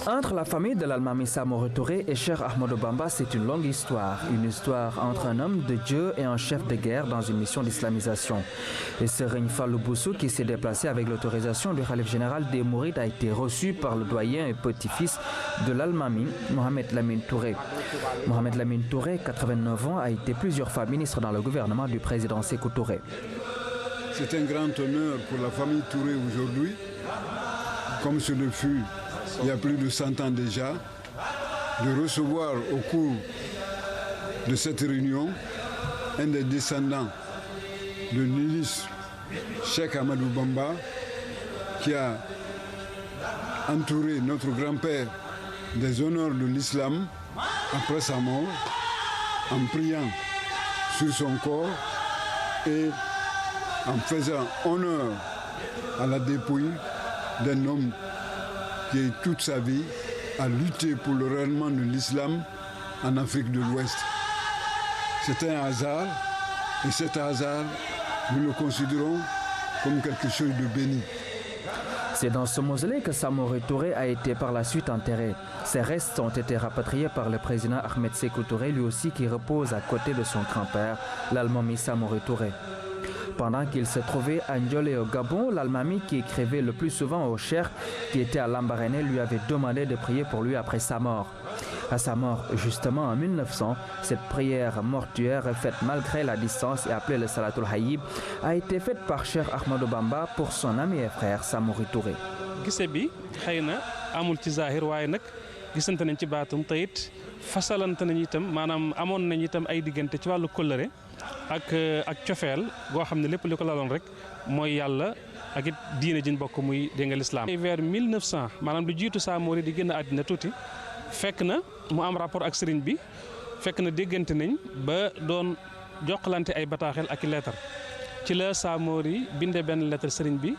Entre la famille de l'Almami Samori Touré et Cheikh Ahmadou Bamba, c'est une longue histoire. Une histoire entre un homme de Dieu et un chef de guerre dans une mission d'islamisation. Et Serigne Fallou Boussou, qui s'est déplacé avec l'autorisation du khalife général des Mourides, a été reçu par le doyen et petit-fils de l'Almami, Mohamed Lamine Touré. Mohamed Lamine Touré, 89 ans, a été plusieurs fois ministre dans le gouvernement du président Sékou Touré. C'est un grand honneur pour la famille Touré aujourd'hui, comme ce le fut il y a plus de 100 ans déjà, de recevoir au cours de cette réunion un des descendants de l'illustre Cheikh Ahmadou Bamba, qui a entouré notre grand-père des honneurs de l'islam après sa mort, en priant sur son corps et en faisant honneur à la dépouille d'un homme qui toute sa vie a lutté pour le rayonnement de l'islam en Afrique de l'Ouest. C'est un hasard, et cet hasard, nous le considérons comme quelque chose de béni. C'est dans ce mausolée que Samori Touré a été par la suite enterré. Ses restes ont été rapatriés par le président Ahmed Sékou Touré, lui aussi qui repose à côté de son grand-père, l'Almami Samori Touré. Pendant qu'il se trouvait à Ndiolé au Gabon, l'Almami, qui écrivait le plus souvent au cheikh, qui était à Lambaréné, lui avait demandé de prier pour lui après sa mort. À sa mort, justement en 1900, cette prière mortuaire faite malgré la distance et appelée le Salatul Hayyib a été faite par Cheikh Ahmadou Bamba pour son ami et frère Samori Touré. gise bi xëy na amul ci zahir waaye nag gisante nañ ci baatum te it fasalante nañ itam maanaam amoon nañ itam ay diggante ci wàllu kóllëre ak cofeel goo xam ne lépp li ko laloon rek mooy yàlla ak it diine jiñ bokk muy dégg nga l'islam. vers 1900 maanaam lu jiitu Samori di génn àddina tuuti fekk na mu am rapport ak sëriñ bi fekk na déggante nañ ba doon jokkalante ay bataaxel ak i lettre ci la Samori binde benn lettre sëriñ bi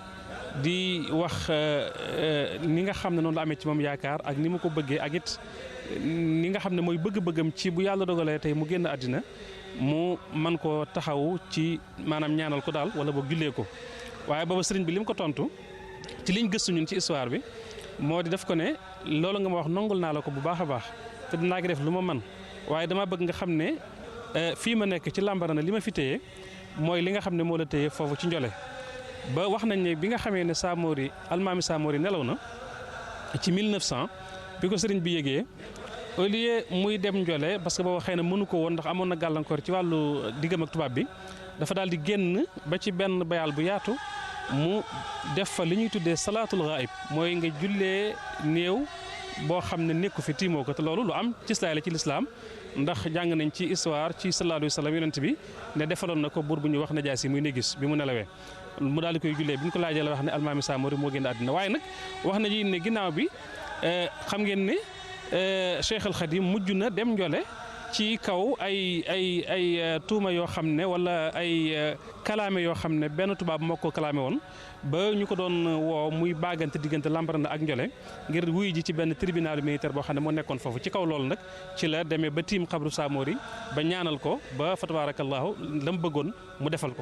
di wax ni nga xam ne noonu la amee ci moom yaakaar ak ni mu ko bëggee ak it ni nga xam ne mooy bëgg-bëggam ci bu yàlla dogalee tey mu génn àddina mu man koo taxaw ci maanaam ñaanal ko daal wala boog jullee ko waaye booba sëriñ bi li mu ko tontu ci liñ gëstu ñun ci histoire bi moo di def ko ne loolu nga ma wax nongul naa la ko bu baax a baax te dinaa ko def lu ma man waaye dama bëgg nga xam ne fii ma nekk ci Lambaréné li ma fi téye mooy li nga xam ne moo la téye foofu ci Ndiolé ba wax nañ ne bi nga xamee ne Samori almaami Samori nelaw na ci 1900 bi ko sëriñ bi yégee au lieu muy dem Ndiolé parce que booba xëy na mënu ko woon ndax amoon na gàllankoor ci wàllu diggam ak tubaab bi dafa daal di génn ba ci benn bayal bu yaatu mu def fa li ñuy tuddee salaatul ghaib mooy nga jullee néew boo xam ne nekku fi tiimoo ko te loolu lu am ci islaam la ci lislaam ndax jàng nañ ci histoire ci sallallahu alayhi wa sallam yonent bi ne defaloon na ko buur bu ñuy wax Najaasi muy Négis bi mu nelawee mu daal di koy jullee bi ñu ko laajee la wax ne almaami Samori moo génn àddina waaye nag wax nañu ne ginnaaw bi xam ngeen ne Cheikh al Khadim mujj na dem Ndiolé ci kaw ay tuuma yoo xam ne wala ay kalaame yoo xam ne benn tubaab moo ko kalaame woon ba ñu ko doon woo muy baagante diggante Lambaréné ak Ndiolé ngir wuy ji ci benn tribunal militaire boo xam ne moo nekkoon foofu ci kaw loolu nag ci la demee ba tiim xabru Samori ba ñaanal ko ba fa tabarakallahu la mu bëggoon mu defal ko.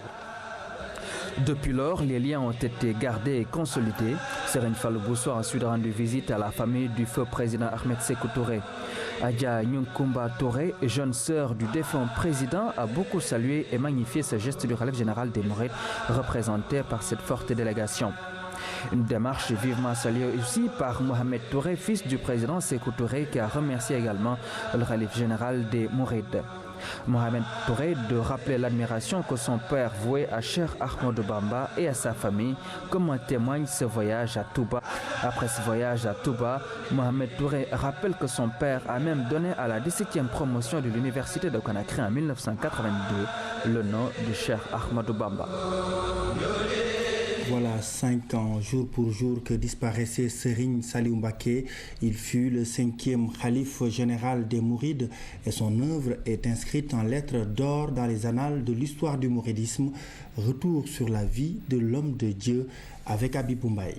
Depuis lors, les liens ont été gardés et consolidés. Serigne Fallou Bousso a ensuite rendu visite à la famille du feu président Ahmed Sékou Touré. Adja Nyunkumba Touré, jeune sœur du défunt président, a beaucoup salué et magnifié ce geste du khalife général des Mourides représenté par cette forte délégation. Une démarche vivement saluée aussi par Mohamed Touré, fils du président Sékou Touré, qui a remercié également le khalife général des Mourides. Mohamed Touré de rappeler l'admiration que son père vouait à Cheikh Ahmadou Bamba et à sa famille, comme en témoigne ce voyage à Touba. Après ce voyage à Touba, Mohamed Touré rappelle que son père a même donné à la 17e promotion de l'université de Conakry en 1982 le nom de Cheikh Ahmadou Bamba. Voilà 5 ans, jour pour jour, que disparaissait Serigne Saliou Mbacké. Il fut le 5e khalife général des Mourides et son œuvre est inscrite en lettres d'or dans les annales de l'histoire du mouridisme. Retour sur la vie de l'homme de Dieu avec Habib Mbaye.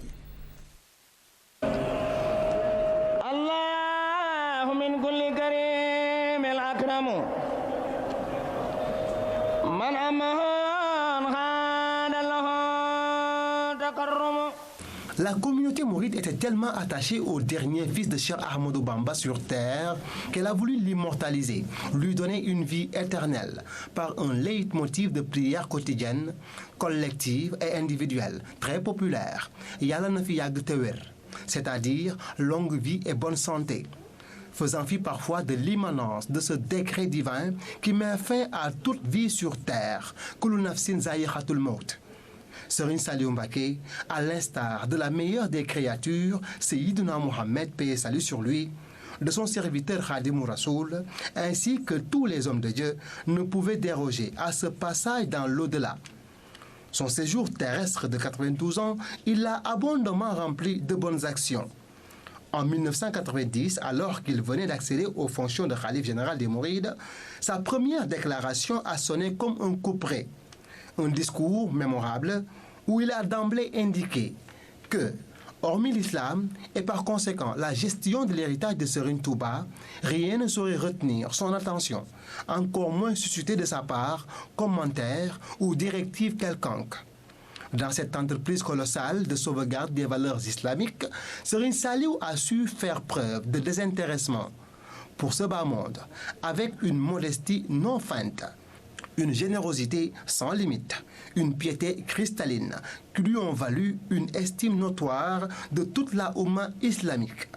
La communauté mouride était tellement attachée au dernier fils de Cheikh Ahmadou Bamba sur terre qu'elle a voulu l'immortaliser, lui donner une vie éternelle par un leitmotiv de prière quotidienne, collective et individuelle, très populaire. Yàlla na fi yàgg te wér, c'est-à-dire longue vie et bonne santé, faisant fi parfois de l'immanence de ce décret divin qui met fin à toute vie sur terre, Kullu nafsin za'iqatul maut. Serigne Saliou Mbacké, à l'instar de la meilleure des créatures, Seyyidina Mohamed, paix et salut sur lui, de son serviteur Khadimou Rassoul, ainsi que tous les hommes de Dieu, ne pouvaient déroger à ce passage dans l'au-delà. Son séjour terrestre de 92 ans, il l'a abondamment rempli de bonnes actions. En 1990, alors qu'il venait d'accéder aux fonctions de khalife général des Mourides, sa première déclaration a sonné comme un couperet. Un discours mémorable où il a d'emblée indiqué que, hormis l'islam et par conséquent la gestion de l'héritage de Serigne Touba, rien ne saurait retenir son attention, encore moins susciter de sa part commentaires ou directives quelconques. Dans cette entreprise colossale de sauvegarde des valeurs islamiques, Serigne Saliou a su faire preuve de désintéressement pour ce bas monde, avec une modestie non feinte, une générosité sans limite, une piété cristalline qui lui ont valu une estime notoire de toute la Oumma islamique.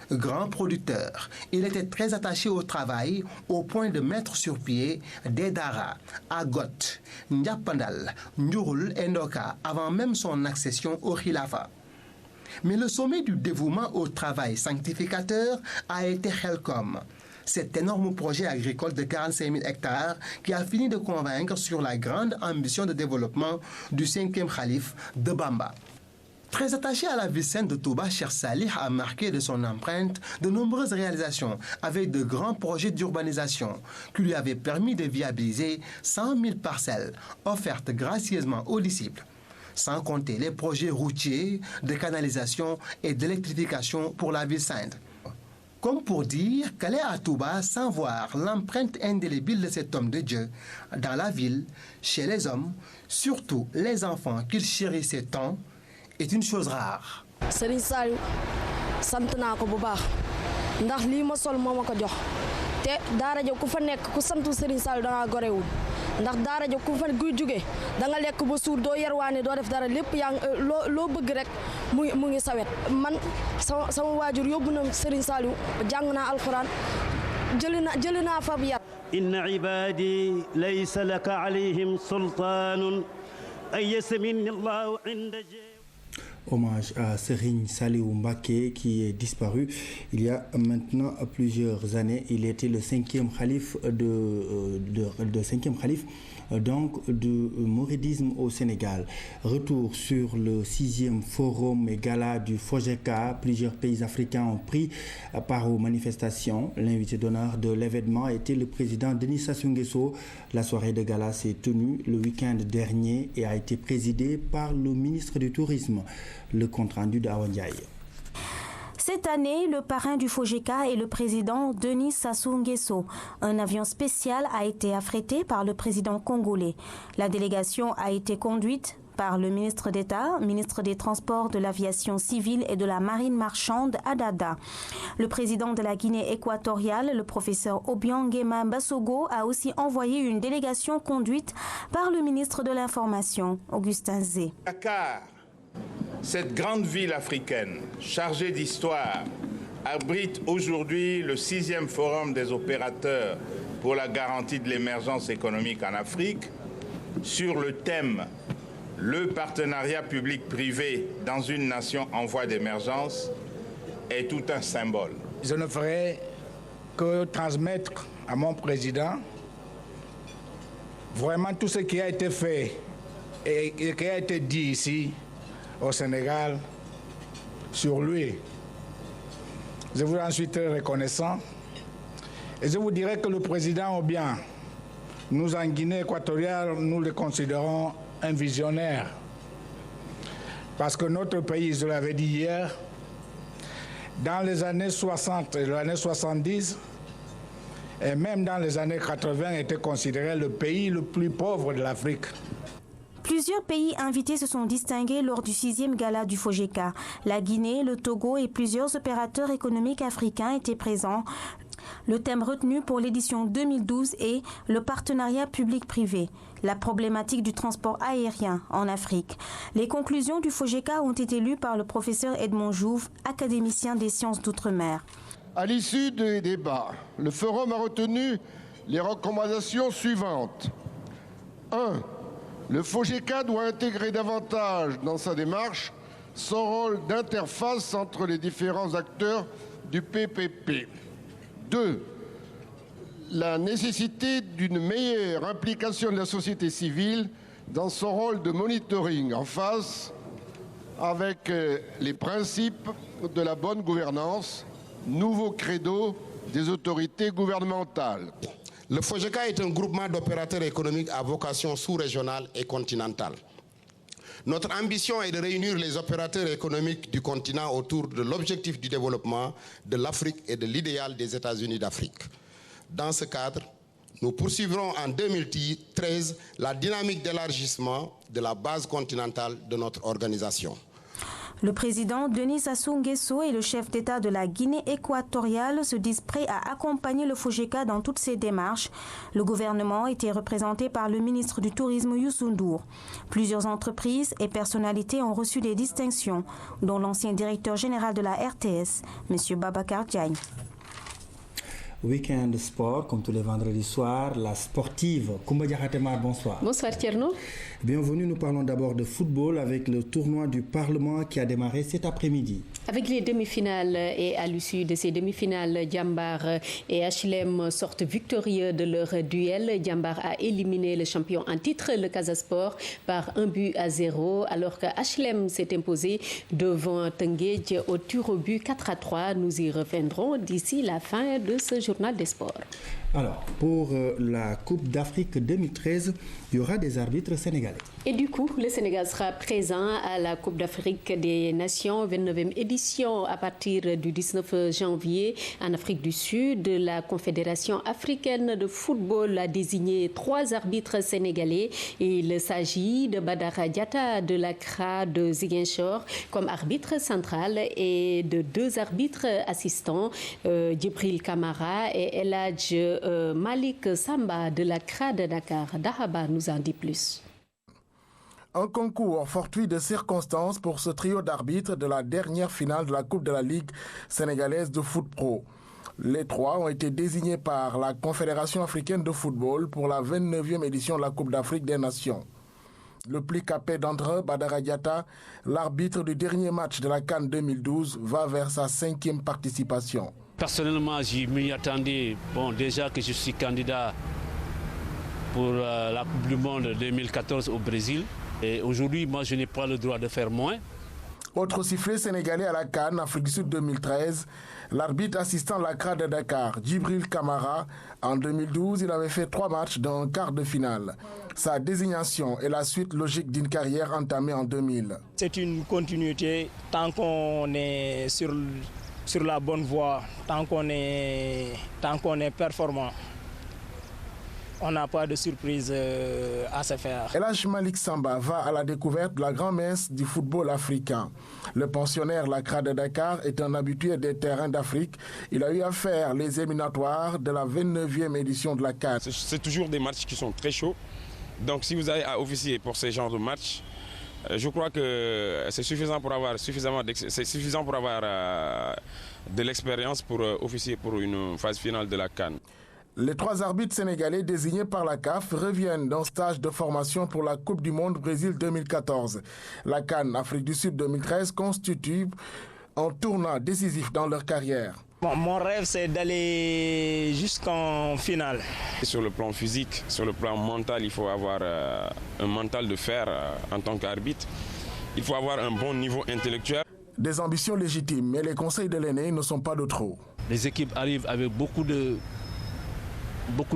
Grand producteur, il était très attaché au travail au point de mettre sur pied des daras, Agot, Ndiapandal, Ndiourul et Ndoka avant même son accession au khilafa. Mais le sommet du dévouement au travail sanctificateur a été Khelcom, cet énorme projet agricole de 45 000 hectares qui a fini de convaincre sur la grande ambition de développement du 5e khalife de Bamba. Très attaché à la ville sainte de Touba, Cheikh Salih a marqué de son empreinte de nombreuses réalisations avec de grands projets d'urbanisation qui lui avaient permis de viabiliser 100 000 parcelles offertes gracieusement aux disciples, sans compter les projets routiers, de canalisation et d'électrification pour la ville sainte. Comme pour dire qu'aller à Touba sans voir l'empreinte indélébile de cet homme de Dieu dans la ville, chez les hommes, surtout les enfants qu'il chérissait tant, est une chose rare. Serigne Saliou sant naa ko bu baax ndax lii ma sol moo ma ko jox te daara ja ku fa nekk ku santu Serigne Sall da nga gorewul ndax daara ja ku fa guy jóge da nga lekk ba suur doo yerwaane doo def dara lépp yaa loo bëgg rek mu ngi sawet man sama waajur yóbbu na Serigne Sall jàng naa alxuraan jëli naa fab yar inna ibadi laysa laka alayhim sultaanun ay yasamini allahu inda Hommage à Serigne Saliou Mbacké qui est disparu il y a maintenant plusieurs années. Il était le cinquième khalife donc du mouridisme au Sénégal. Retour sur le 6e forum et gala du FOGECA. Plusieurs pays africains ont pris part aux manifestations. L'invité d'honneur de l'événement était le président Denis Sassou Nguesso. La soirée de gala s'est tenue le week-end dernier et a été présidée par le ministre du Tourisme. Le compte-rendu d'Awa Ndiaye. Cette année, le parrain du FOGECA est le président Denis Sassou Nguesso. Un avion spécial a été affrété par le président congolais. La délégation a été conduite par le ministre d'État, ministre des Transports, de l'Aviation civile et de la Marine marchande à Dada. Le président de la Guinée équatoriale, le professeur Obiangema Mbasogo, a aussi envoyé une délégation conduite par le ministre de l'Information, Augustin Zé. Dakar, cette grande ville africaine chargée d'histoire, abrite aujourd'hui le 6e forum des opérateurs pour la garantie de l'émergence économique en Afrique sur le thème « Le partenariat public-privé dans une nation en voie d'émergence est tout un symbole ». Je ne ferai que transmettre à mon président vraiment tout ce qui a été fait et qui a été dit ici au Sénégal sur lui. Je vous en suis très reconnaissant et je vous dirais que le président Obiang, nous en Guinée équatoriale, nous le considérons un visionnaire. Parce que notre pays, je l'avais dit hier, dans les années 60 et les années 70, et même dans les années 80, était considéré le pays le plus pauvre de l'Afrique. Plusieurs pays invités se sont distingués lors du 6e gala du FOGECA. La Guinée, le Togo et plusieurs opérateurs économiques africains étaient présents. Le thème retenu pour l'édition 2012 est le partenariat public-privé, la problématique du transport aérien en Afrique. Les conclusions du FOGECA ont été lues par le professeur Edmond Jouve, académicien des sciences d'outre-mer. À l'issue des débats, le forum a retenu les recommandations suivantes. 1. Le FOGECA doit intégrer davantage dans sa démarche son rôle d'interface entre les différents acteurs du PPP. 2. La nécessité d'une meilleure implication de la société civile dans son rôle de monitoring en phase avec les principes de la bonne gouvernance, nouveau credo des autorités gouvernementales. Le FOGECA est un groupement d'opérateurs économiques à vocation sous-régionale et continentale. Notre ambition est de réunir les opérateurs économiques du continent autour de l'objectif du développement de l'Afrique et de l'idéal des États-Unis d'Afrique. Dans ce cadre, nous poursuivrons en 2013 la dynamique d'élargissement de la base continentale de notre organisation. Le président Denis Sassou Nguesso et le chef d'État de la Guinée équatoriale se disent prêts à accompagner le FOGECA dans toutes ses démarches. Le gouvernement était représenté par le ministre du Tourisme Youssou N'Dour. Plusieurs entreprises et personnalités ont reçu des distinctions, dont l'ancien directeur général de la RTS, M. Babacar Diagne. Week-end sport, comme tous les vendredis soirs, la sportive. Koumba Diakhatemar, bonsoir. Bonsoir Tierno. Bienvenue, nous parlons d'abord de football avec le tournoi du Parlement qui a démarré cet après-midi. Avec les demi-finales et à l'issue de ces demi-finales, Djambar et HLM sortent victorieux de leur duel. Djambar a éliminé le champion en titre, le Casa Sport, par 1-0, alors que HLM s'est imposé devant Tenguedj au tir au but 4-3. Nous y reviendrons d'ici la fin de ce journal des sports. Alors, pour la Coupe d'Afrique 2013, il y aura des arbitres sénégalais. Et du coup, le Sénégal sera présent à la Coupe d'Afrique des Nations, 29e édition, à partir du 19 janvier en Afrique du Sud. La Confédération africaine de football a désigné 3 arbitres sénégalais. Il s'agit de Badara Diatta de l'Accra de Ziguinchor comme arbitre central et de 2 arbitres assistants, Djibril Kamara et El Hadj Malik Samba de l'Accra de Dakar. Dahaba nous en dit plus. Un concours fortuit de circonstances pour ce trio d'arbitres de la dernière finale de la Coupe de la Ligue sénégalaise de foot pro. Les 3 ont été désignés par la Confédération africaine de football pour la 29e édition de la Coupe d'Afrique des Nations. Le plus capé d'entre eux, Badara Diatta, l'arbitre du dernier match de la CAN 2012, va vers sa 5e participation. Personnellement, je m'y attendais. Bon, déjà que je suis candidat pour la Coupe du Monde 2014 au Brésil. Et aujourd'hui, moi, je n'ai pas le droit de faire moins. Autre sifflet sénégalais à la CAN, Afrique du Sud 2013, l'arbitre assistant l'Accra de Dakar, Djibril Kamara. En 2012, il avait fait 3 matchs dans un quart de finale. Sa désignation est la suite logique d'une carrière entamée en 2000. C'est une continuité tant qu'on est sur la bonne voie, tant qu'on est performant. On n'a pas de surprise à se faire. El Hadj Malik Samba va à la découverte de la grand-messe du football africain. Le pensionnaire l'Accra de Dakar est un habitué des terrains d'Afrique. Il a eu à faire les éliminatoires de la 29e édition de la CAN. C'est toujours des matchs qui sont très chauds. Donc si vous avez à officier pour ces genres de matchs, je crois que c'est suffisant pour avoir de l'expérience pour officier pour une phase finale de la CAN. Les 3 arbitres sénégalais désignés par la CAF reviennent d'un stage de formation pour la Coupe du Monde Brésil 2014. La CAN Afrique du Sud 2013 constitue un tournant décisif dans leur carrière. Mon rêve, c'est d'aller jusqu'en finale. Sur le plan physique, sur le plan mental, il faut avoir un mental de fer en tant qu'arbitre. Il faut avoir un bon niveau intellectuel. Des ambitions légitimes, mais les conseils de l'aîné ne sont pas de trop. Les équipes arrivent avec beaucoup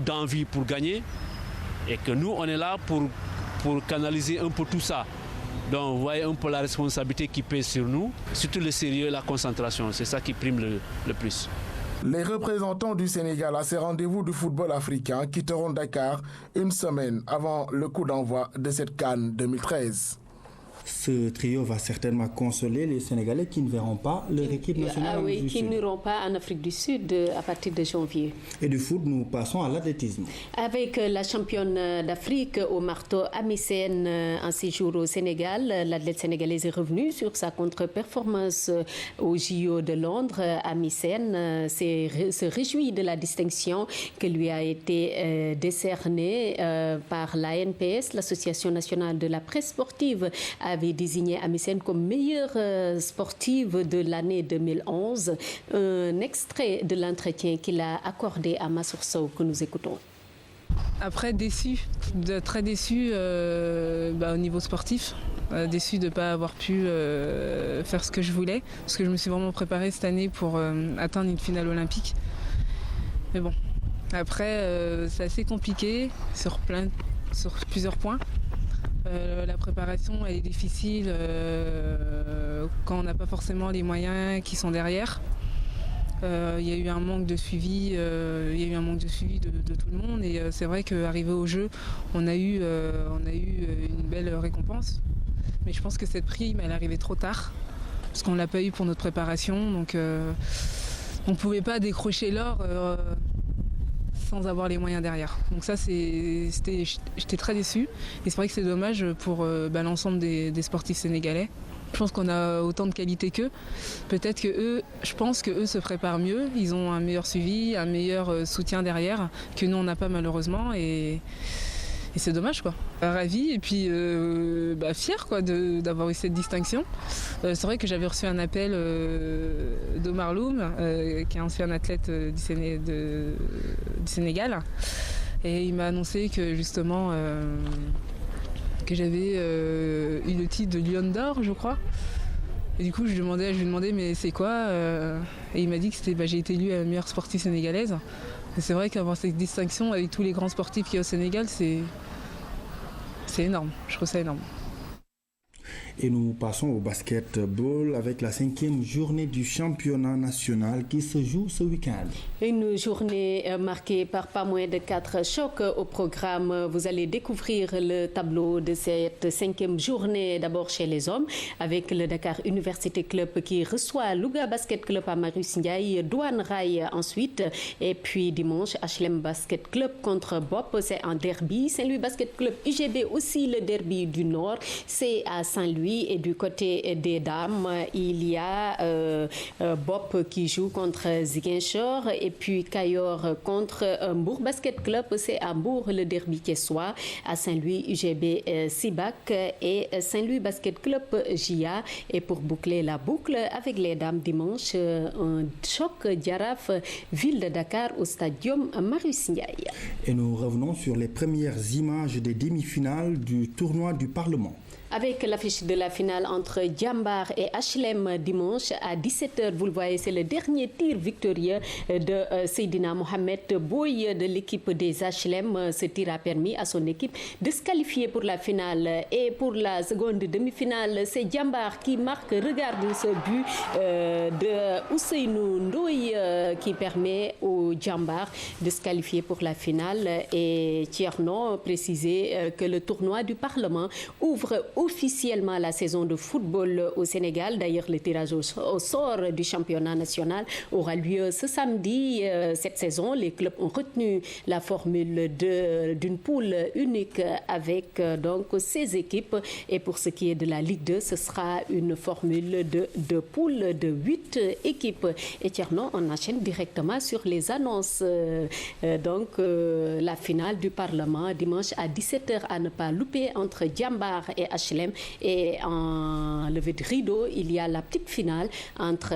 d'envie pour gagner et que nous, on est là pour canaliser un peu tout ça. Donc vous voyez un peu la responsabilité qui pèse sur nous, surtout le sérieux et la concentration, c'est ça qui prime le plus. Les représentants du Sénégal à ces rendez-vous du football africain quitteront Dakar une semaine avant le coup d'envoi de cette CAN 2013. Ce trio va certainement consoler les Sénégalais qui ne verront pas leur équipe nationale. Ah oui, qui n'iront pas en Afrique du Sud à partir de janvier. Et du foot, nous passons à l'athlétisme. Avec la championne d'Afrique au marteau Amicenne en séjour au Sénégal, l'athlète sénégalaise est revenue sur sa contre-performance au JO de Londres. Amicenne se réjouit de la distinction qui lui a été décernée par l'ANPS, l'Association nationale de la presse sportive, avait désigné Amicenne comme meilleure sportive de l'année 2011. Un extrait de l'entretien qu'il a accordé à Massour Sow que nous écoutons. Après, très déçu au niveau sportif, déçu de ne pas avoir pu faire ce que je voulais, parce que je me suis vraiment préparée cette année pour atteindre une finale olympique. Mais bon, après, c'est assez compliqué sur plusieurs points. La préparation elle est difficile quand on n'a pas forcément les moyens qui sont derrière. Il y a eu un manque de suivi, de tout le monde et c'est vrai qu'arrivé au jeu, on a eu une belle récompense. Mais je pense que cette prime elle est arrivée trop tard parce qu'on ne l'a pas eu pour notre préparation, donc on ne pouvait pas décrocher l'or sans avoir les moyens derrière. Donc ça, j'étais très déçue. Et c'est vrai que c'est dommage pour l'ensemble des sportifs sénégalais. Je pense qu'on a autant de qualité qu'eux. Peut-être je pense qu'eux se préparent mieux. Ils ont un meilleur suivi, un meilleur soutien derrière que nous, on n'a pas malheureusement. Et c'est dommage, quoi. Ravie et puis fière d'avoir eu cette distinction. C'est vrai que j'avais reçu un appel d'Omar Loum, qui est ancien athlète du Sénégal. Et il m'a annoncé que justement que j'avais eu le titre de Lion d'or, je crois. Et du coup, je lui ai demandé mais c'est quoi Et il m'a dit que j'ai été élue meilleure sportive sénégalaise. Et c'est vrai qu'avoir cette distinction avec tous les grands sportifs qu'il y a au Sénégal, c'est énorme. Je trouve ça énorme. Et nous passons au basketball avec la 5e journée du championnat national qui se joue ce week-end. Une journée marquée par pas moins de 4 chocs au programme. Vous allez découvrir le tableau de cette 5e journée d'abord chez les hommes avec le Dakar Université Club qui reçoit Louga Basket Club à Marius Ndiaye, Douane Rail ensuite et puis dimanche HLM Basket Club contre Bop, c'est un derby. Saint-Louis Basket Club UGB aussi le derby du Nord, c'est à Saint-Louis. Et du côté des dames, il y a Bop qui joue contre Ziguinchor et puis Kayor contre Mbour Basket Club. C'est à Mbour le derby quessois. À Saint-Louis, UGB Sibac et Saint-Louis Basket Club JA. Et pour boucler la boucle avec les dames dimanche, un choc Diaraf Ville de Dakar au stadium Marius Ndiaye. Et nous revenons sur les premières images des demi-finales du tournoi du Parlement. Avec l'affiche de la finale entre Djambar et HLM dimanche à 17h. Vous le voyez, c'est le dernier tir victorieux de Seydina Mohamed Boy de l'équipe des HLM. Ce tir a permis à son équipe de se qualifier pour la finale. Et pour la seconde demi-finale, c'est Djambar qui marque, regardez ce but de Ousseynou Ndoye qui permet au Djambar de se qualifier pour la finale. Et Thierno précisait que le tournoi du Parlement ouvre officiellement la saison de football au Sénégal. D'ailleurs, le tirage au sort du championnat national aura lieu ce samedi. Cette saison, les clubs ont retenu la formule d'une poule unique avec donc 16 équipes. Et pour ce qui est de la Ligue 2, ce sera une formule de poule de 8 équipes. Et Thierno, on enchaîne directement sur les annonces. La finale du Parlement dimanche à 17h à ne pas louper entre Djambar et HLM. Et en levée de rideau, il y a la petite finale entre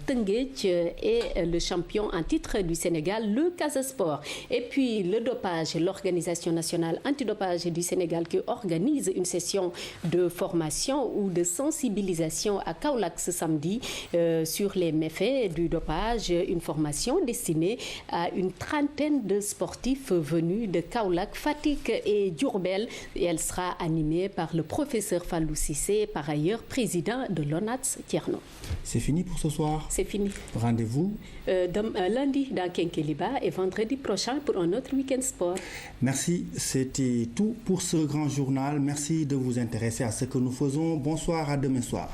Tenguech et le champion en titre du Sénégal, le Casa Sport. Et puis le dopage, l'Organisation nationale antidopage du Sénégal qui organise une session de formation ou de sensibilisation à Kaolack ce samedi sur les méfaits du dopage, une formation destinée à une trentaine de sportifs venus de Kaolack, Fatick et Diourbel. Et elle sera animée par le professeur Fallou Cissé, par ailleurs président de l'ONATS Thierno. C'est fini pour ce soir? C'est fini. Rendez-vous lundi dans Kenkeliba et vendredi prochain pour un autre week-end sport. Merci, c'était tout pour ce grand journal. Merci de vous intéresser à ce que nous faisons. Bonsoir, à demain soir.